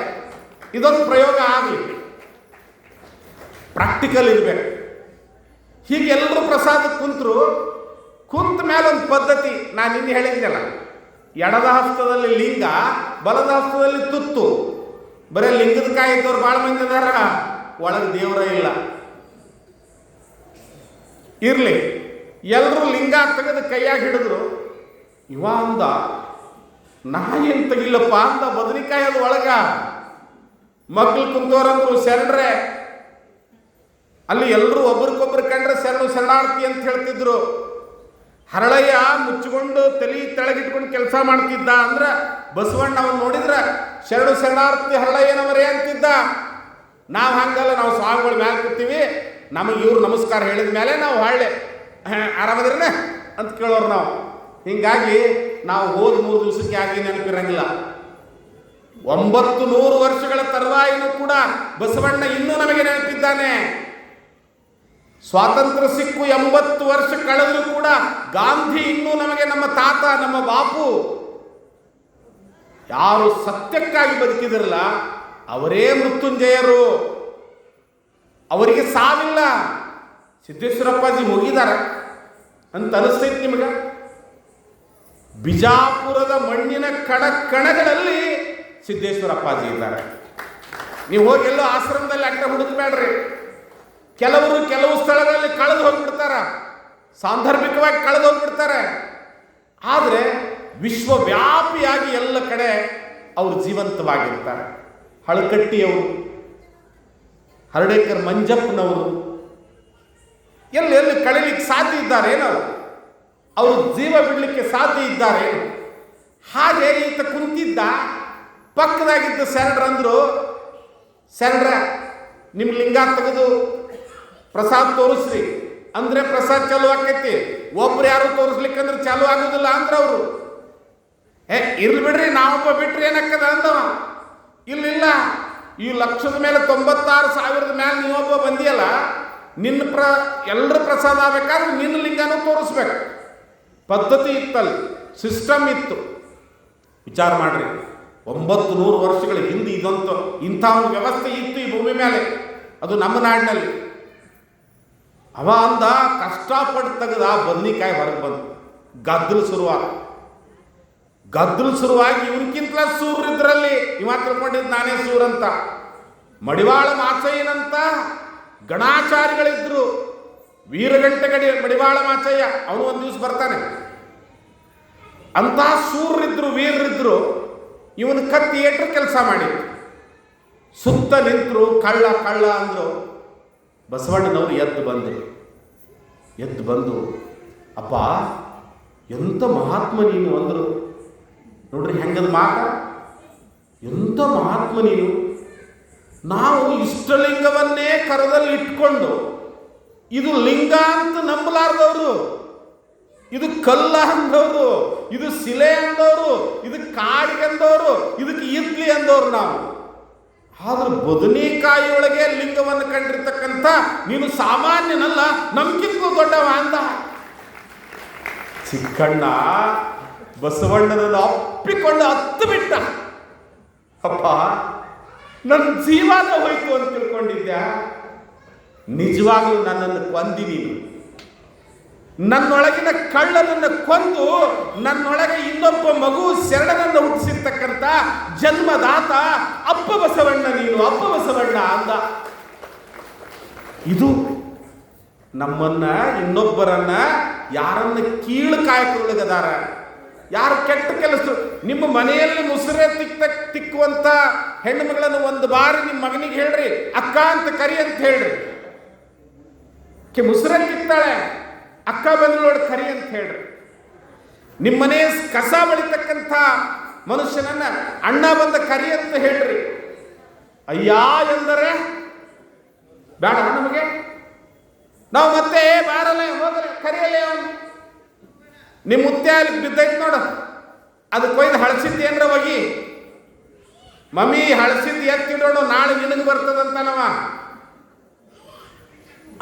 ಇದೊಂದು ಪ್ರಯೋಗ ಆಗಲಿ, ಪ್ರಾಕ್ಟಿಕಲ್ ಇರಬೇಕು. ಹೀಗೆ ಎಲ್ಲರೂ ಪ್ರಸಾದ ಕುಂತ ಮೇಲೆ ಒಂದು ಪದ್ಧತಿ. ನಾನು ಇನ್ನು ಹೇಳಿದ್ದೆಲ್ಲ, ಎಡದ ಹಸ್ತದಲ್ಲಿ ಲಿಂಗ, ಬಲದ ಹಸ್ತದಲ್ಲಿ ತುತ್ತು. ಬರೀ ಲಿಂಗದ ಕಾಯಿ ಇದ್ದವ್ರು ಭಾಳ ಮಂದಿ ಇದಾರ, ಒಳಗೆ ದೇವರ ಇಲ್ಲ. ಇರಲಿ, ಎಲ್ಲರೂ ಲಿಂಗ ತೆಗೆದು ಕೈಯಾಗಿ ಹಿಡಿದ್ರು. ಇವ ಅಂದ, ನಾ ಏನು ತೆಗಿಲ್ಲಪ್ಪ ಅಂದ. ಬದನಿಕಾಯಿ ಅದು ಒಳಗ ಮಕ್ಳು ಕುಂತವ್ರಂದ್ರು ಶರಣರೆ. ಅಲ್ಲಿ ಎಲ್ಲರೂ ಒಬ್ರಿಗೊಬ್ರು ಕಂಡ್ರೆ ಶರಣಾರ್ಥಿ ಅಂತ ಹೇಳ್ತಿದ್ರು. ಹರಳಯ್ಯ ಮುಚ್ಚಿಕೊಂಡು ತಲೆ ತೆಳಗಿಟ್ಕೊಂಡು ಕೆಲಸ ಮಾಡ್ತಿದ್ದ. ಅಂದ್ರೆ ಬಸವಣ್ಣ ಅವನು ನೋಡಿದ್ರೆ ಶರಣಾರ್ಥಿ ಹರಳಯ್ಯನವರೇ ಅಂತಿದ್ದ. ನಾವು ಹಂಗಲ್ಲ, ನಾವು ಸ್ವಾಮಿಗಳು ಮ್ಯಾಲೆ ಕೂತೀವಿ, ನಮಗೆ ಇವ್ರು ನಮಸ್ಕಾರ ಹೇಳಿದ ಮೇಲೆ ನಾವು ಹೊಳ್ಳೆ ಆರಾಮದ್ರೇ ಅಂತ ಕೇಳೋರು ನಾವು. ಹೀಗಾಗಿ ನಾವು ಹೋದ 3 ದಿವಸಕ್ಕೆ ಆಗಿ ನೆನಪಿರಂಗಿಲ್ಲ. 900 ವರ್ಷಗಳ ತರುವಾಯಿನೂ ಕೂಡ ಬಸವಣ್ಣ ಇನ್ನೂ ನಮಗೆ ನೆನಪಿದ್ದಾನೆ. ಸ್ವಾತಂತ್ರ್ಯ ಸಿಕ್ಕು 80 ವರ್ಷ ಕಳೆದರೂ ಕೂಡ ಗಾಂಧಿ ಇನ್ನೂ ನಮಗೆ ನಮ್ಮ ತಾತ, ನಮ್ಮ ಬಾಪು. ಯಾರು ಸತ್ಯಕ್ಕಾಗಿ ಬದುಕಿದ್ರಲ್ಲ ಅವರೇ ಮೃತ್ಯುಂಜಯರು. ಅವರಿಗೆ ಸಾವಿಲ್ಲ. ಸಿದ್ದೇಶ್ವರಪ್ಪಾಜಿ ಹೋಗಿದ್ದಾರೆ ಅಂತ ಅನಿಸ್ತೈತಿ ನಿಮಗೆ? ಬಿಜಾಪುರದ ಮಣ್ಣಿನ ಕಣಗಳಲ್ಲಿ ಸಿದ್ದೇಶ್ವರಪ್ಪಾಜಿ ಇದ್ದಾರೆ. ನೀವು ಹೋಗಿ ಎಲ್ಲೋ ಆಶ್ರಮದಲ್ಲಿ ಅಡ್ಡ ಹುಡುಕಬೇಡ್ರಿ. ಕೆಲವು ಸ್ಥಳಗಳಲ್ಲಿ ಕಳೆದು ಹೋಗ್ಬಿಡ್ತಾರೆ, ಸಾಂದರ್ಭಿಕವಾಗಿ ಕಳೆದು ಹೋಗ್ಬಿಡ್ತಾರೆ. ಆದರೆ ವಿಶ್ವವ್ಯಾಪಿಯಾಗಿ ಎಲ್ಲ ಕಡೆ ಅವರು ಜೀವಂತವಾಗಿರ್ತಾರೆ. ಹಳಕಟ್ಟಿಯವರು, ಹರ್ಡೇಕರ್ ಮಂಜಪ್ಪನವರು ಎಲ್ಲಿ ಕಳೀಲಿಕ್ಕೆ ಸಾಧ್ಯ ಇದ್ದಾರೆ. ನಾವು ಅವರು ಜೀವ ಬಿಡಲಿಕ್ಕೆ ಸಾಧ್ಯ ಇದ್ದಾರೆ. ಹಾಗೆ ಈತ ಕುಂತಿದ್ದ, ಪಕ್ಕದಾಗಿದ್ದ ಶರಣರಂದ್ರು, ಶರಣರ ನಿಮ್ಮ ಲಿಂಗ ತೆಗೆದು ಪ್ರಸಾದ್ ತೋರಿಸ್ರಿ ಅಂದರೆ ಪ್ರಸಾದ್ ಚಾಲು ಆಕೈತಿ. ಒಬ್ರು ಯಾರು ತೋರಿಸ್ಲಿಕ್ಕಂದ್ರೆ ಚಾಲು ಆಗೋದಿಲ್ಲ ಅಂದ್ರೆ ಅವರು ಇರ್ಲಿ ಬಿಡ್ರಿ, ನಾವೊಬ್ಬ ಬಿಟ್ರಿ ಏನಕ್ಕದ ಅಂದವ. ಇಲ್ಲ, ಈ ಲಕ್ಷದ ಮೇಲೆ 96,000 ಮೇಲೆ ನೀವೊಬ್ಬ ಬಂದಿಯಲ್ಲ, ನಿನ್ನ ಎಲ್ಲರ ಪ್ರಸಾದ ಆಗ್ಬೇಕಾದ್ರೆ ನಿನ್ನ ಲಿಂಗನೂ ತೋರಿಸ್ಬೇಕು. ಪದ್ಧತಿ ಇತ್ತಲ್ಲಿ, ಸಿಸ್ಟಮ್ ಇತ್ತು. ವಿಚಾರ ಮಾಡ್ರಿ, 900 ವರ್ಷಗಳ ಹಿಂದೆ ಇದಂತೂ ಇಂಥ ಒಂದು ವ್ಯವಸ್ಥೆ ಇತ್ತು ಈ ಭೂಮಿ ಮೇಲೆ, ಅದು ನಮ್ಮ ನಾಡಿನಲ್ಲಿ. ಅವ ಅಂದ, ಕಷ್ಟಪಟ್ಟು ತೆಗೆದ ಬದ್ನಿಕಾಯಿ ಹೊರಗೆ ಬಂತು. ಗದ್ದಲು ಶುರುವಾಗಿ ಇವನ್ಕಿಂತಲ ಸೂರ್ರಿದ್ರಲ್ಲಿ ಇವ ತಿಳ್ಕೊಂಡಿದ್ದು ನಾನೇ ಸೂರಂತ. ಮಡಿವಾಳ ಮಾಚಯ್ಯನಂತ ಗಣಾಚಾರಿಗಳಿದ್ರು, ವೀರಗಂಟೆ ಮಡಿವಾಳ ಮಾಚಯ್ಯ, ಅವನು ಒಂದು ದಿವಸ ಬರ್ತಾನೆ. ಅಂತ ಸೂರ್ರಿದ್ರು, ವೀರರಿದ್ರು. ಇವನು ಕತ್ತಿ ಏಟ್ರು ಕೆಲಸ ಮಾಡಿದ್ರು. ಸುತ್ತ ನಿಂತರು, ಕಳ್ಳ ಅಂದರು. ಬಸವಣ್ಣನವರು ಎದ್ದು ಬಂದು ಅಪ್ಪ ಎಂಥ ಮಹಾತ್ಮ ನೀನು ಅಂದರು. ನೋಡ್ರಿ ಹೆಂಗದ ಮಾತ, ಎಂಥ ಮಹಾತ್ಮ ನೀನು. ನಾವು ಇಷ್ಟಲಿಂಗವನ್ನೇ ಕರದಲ್ಲಿ ಇಟ್ಕೊಂಡು ಇದು ಲಿಂಗ ಅಂತ ನಂಬಲಾರ್ದವರು, ಇದು ಕಲ್ಲ ಅಂದವರು, ಇದು ಶಿಲೆ ಅಂದವರು, ಇದು ಕಾಡಿಗೆ ಅಂದವರು, ಇದಕ್ಕೆ ಇದ್ಲಿ ಅಂದವರು ನಾವು. ಆದ್ರೆ ಬದನೆಕಾಯಿ ಒಳಗೆ ಲಿಂಗವನ್ನು ಕಂಡಿರ್ತಕ್ಕಂಥ ನೀನು ಸಾಮಾನ್ಯನಲ್ಲ, ನಮ್ಗಿಂತ ದೊಡ್ಡವ ಅಂದ. ಚಿಕ್ಕಣ್ಣ ಬಸವಣ್ಣನನ್ನು ಅಪ್ಪಿಕೊಂಡು ಹತ್ತು ಬಿಟ್ಟ. ಅಪ್ಪ, ನನ್ನ ಜೀವನ ಹೋಯ್ತು ಅಂತ ತಿಳ್ಕೊಂಡಿದ್ದೆ. ನಿಜವಾಗ್ಲೂ ನನ್ನನ್ನು ಕೊಂದಿ ನೀನು. ನನ್ನೊಳಗಿನ ಕಳ್ಳನನ್ನು ಕೊಂದು ನನ್ನೊಳಗೆ ಇನ್ನೊಬ್ಬ ಮಗು ಶರಣನನ್ನು ಹುಟ್ಟಿಸಿರ್ತಕ್ಕಂಥ ಜನ್ಮದಾತ ಅಪ್ಪ ಬಸವಣ್ಣ ನೀನು, ಅಪ್ಪ ಬಸವಣ್ಣ ಅಂದ. ಇದು ನಮ್ಮನ್ನ, ಇನ್ನೊಬ್ಬರನ್ನ, ಯಾರನ್ನ ಕೀಳು ಕಾಯಕದೊಳಗದಾರ, ಯಾರು ಕೆಟ್ಟ ಕೆಲಸ, ನಿಮ್ಮ ಮನೆಯಲ್ಲಿ ಮುಸುರೆ ತಿಕ್ಕುವಂತ ಹೆಣ್ಣು ಮಗಳನ್ನು ಒಂದು ಬಾರಿ ನಿಮ್ಮ ಮಗನಿಗೆ ಹೇಳ್ರಿ, ಅಕ್ಕ ಅಂತ ಕರಿ ಅಂತ ಹೇಳ್ರಿ. ಮುಸುರೆ ತಿಕ್ತಾಳೆ, ಅಕ್ಕ ಬಂದು ನೋಡಿ ಕರಿ ಅಂತ ಹೇಳ್ರಿ. ನಿಮ್ಮ ಮನೆ ಕಸ ಬಳಿತಕ್ಕಂಥ ಮನುಷ್ಯನನ್ನ ಅಣ್ಣ ಬಂದ ಕರಿ ಅಂತ ಹೇಳ್ರಿ. ಅಯ್ಯ ಎಂದರೆ ಬೇಡ ನಮಗೆ, ನಾವು ಮತ್ತೆ ಬಾರಲ್ಲ ಹೋಗಲ್ಲ ಕರಿಯಲ್ಲ. ಅವನು ನಿಮ್ಮ ಮುತ್ತೆ ಅಲ್ಲಿ ಬಿದ್ದೈತೆ ನೋಡು, ಅದು ಕೊಯ್ದು ಹಳಸಿದ್ದೇನ್ರ ಹೋಗಿ, ಮಮ್ಮಿ ಹಳಸಿದ್ದು ಎತ್ತಿಡೋಣ, ನಾಳೆ ನಿನಗೆ ಬರ್ತದಂತನವ.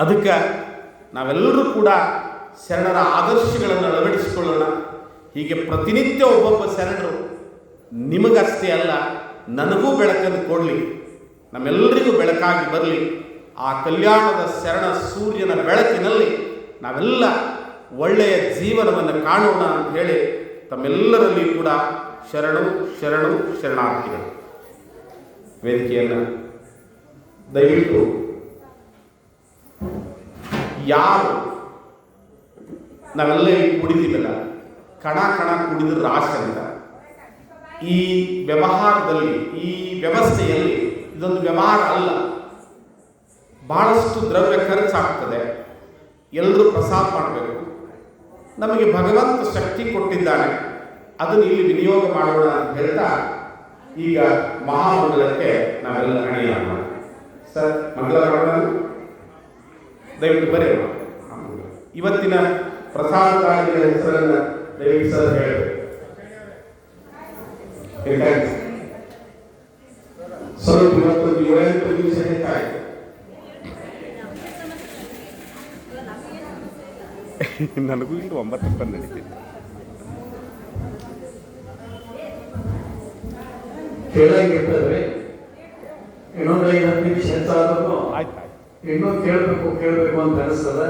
ಅದಕ್ಕೆ ನಾವೆಲ್ಲರೂ ಕೂಡ ಶರಣರ ಆದರ್ಶಗಳನ್ನು ಅಳವಡಿಸಿಕೊಳ್ಳೋಣ. ಹೀಗೆ ಪ್ರತಿನಿತ್ಯ ಒಬ್ಬೊಬ್ಬ ಶರಣರು ನಿಮಗಷ್ಟೇ ಅಲ್ಲ, ನನಗೂ ಬೆಳಕನ್ನು ಕೊಡಲಿ, ನಮ್ಮೆಲ್ಲರಿಗೂ ಬೆಳಕಾಗಿ ಬರಲಿ. ಆ ಕಲ್ಯಾಣದ ಶರಣ ಸೂರ್ಯನ ಬೆಳಕಿನಲ್ಲಿ ನಾವೆಲ್ಲ ಒಳ್ಳೆಯ ಜೀವನವನ್ನು ಕಾಣೋಣ ಅಂತ ಹೇಳಿ ತಮ್ಮೆಲ್ಲರಲ್ಲಿ ಕೂಡ ಶರಣಾರ್ಥಿಗಳು. ವೇದಿಕೆಯನ್ನು ದಯವಿಟ್ಟು ಯಾರು ನಾವೆಲ್ಲ ಕುಡಿದಿಲ್ಲ, ಕಣ ಕುಡಿದ ರಾಶಿ ಅಂತ. ಈ ವ್ಯವಹಾರದಲ್ಲಿ, ಈ ವ್ಯವಸ್ಥೆಯಲ್ಲಿ ಇದೊಂದು ವ್ಯವಹಾರ ಅಲ್ಲ. ಬಹಳಷ್ಟು ದ್ರವ್ಯ ಖರ್ಚಾಗ್ತದೆ. ಎಲ್ಲರೂ ಪ್ರಸಾದ ಮಾಡಬೇಕು. ನಮಗೆ ಭಗವಂತ ಶಕ್ತಿ ಕೊಟ್ಟಿದ್ದಾನೆ, ಅದನ್ನು ಇಲ್ಲಿ ವಿನಿಯೋಗ ಮಾಡೋಣ ಅಂತ ಹೇಳ್ತಾ ಈಗ ಮಹಾಮಂಗಲಕ್ಕೆ ನಾವೆಲ್ಲ ಅಣಿಯೋಣ. ಸರ್, ಮಂಗಲ ಮಾಡೋಣ, ದಯವಿಟ್ಟು ಬರೆಯೋಣ. ಇವತ್ತಿನ ಪ್ರಸಾದಕಾರಿಗಳ ಹೆಸರನ್ನು ದಯವಿಟ್ಟು ಸರ್ ಹೇಳಬೇಕು. ಸ್ವಲ್ಪ ಇವತ್ತೊಂದು 7 ದಿವಸ ಹೆಚ್ಚಾಯಿತು. ನನಗೂ ಇಲ್ಲಿ 9 ನಡೀತಿತ್ತು. ಕೇಳಾಗಿರ್ತದೆ, ಇನ್ನೊಂದು 5 ನಿಮಿಷ ಹೆಚ್ಚಾದರೂ ಆಯ್ತು, ಇನ್ನೂ ಕೇಳಬೇಕು ಅಂತ ಅನಿಸ್ತದ.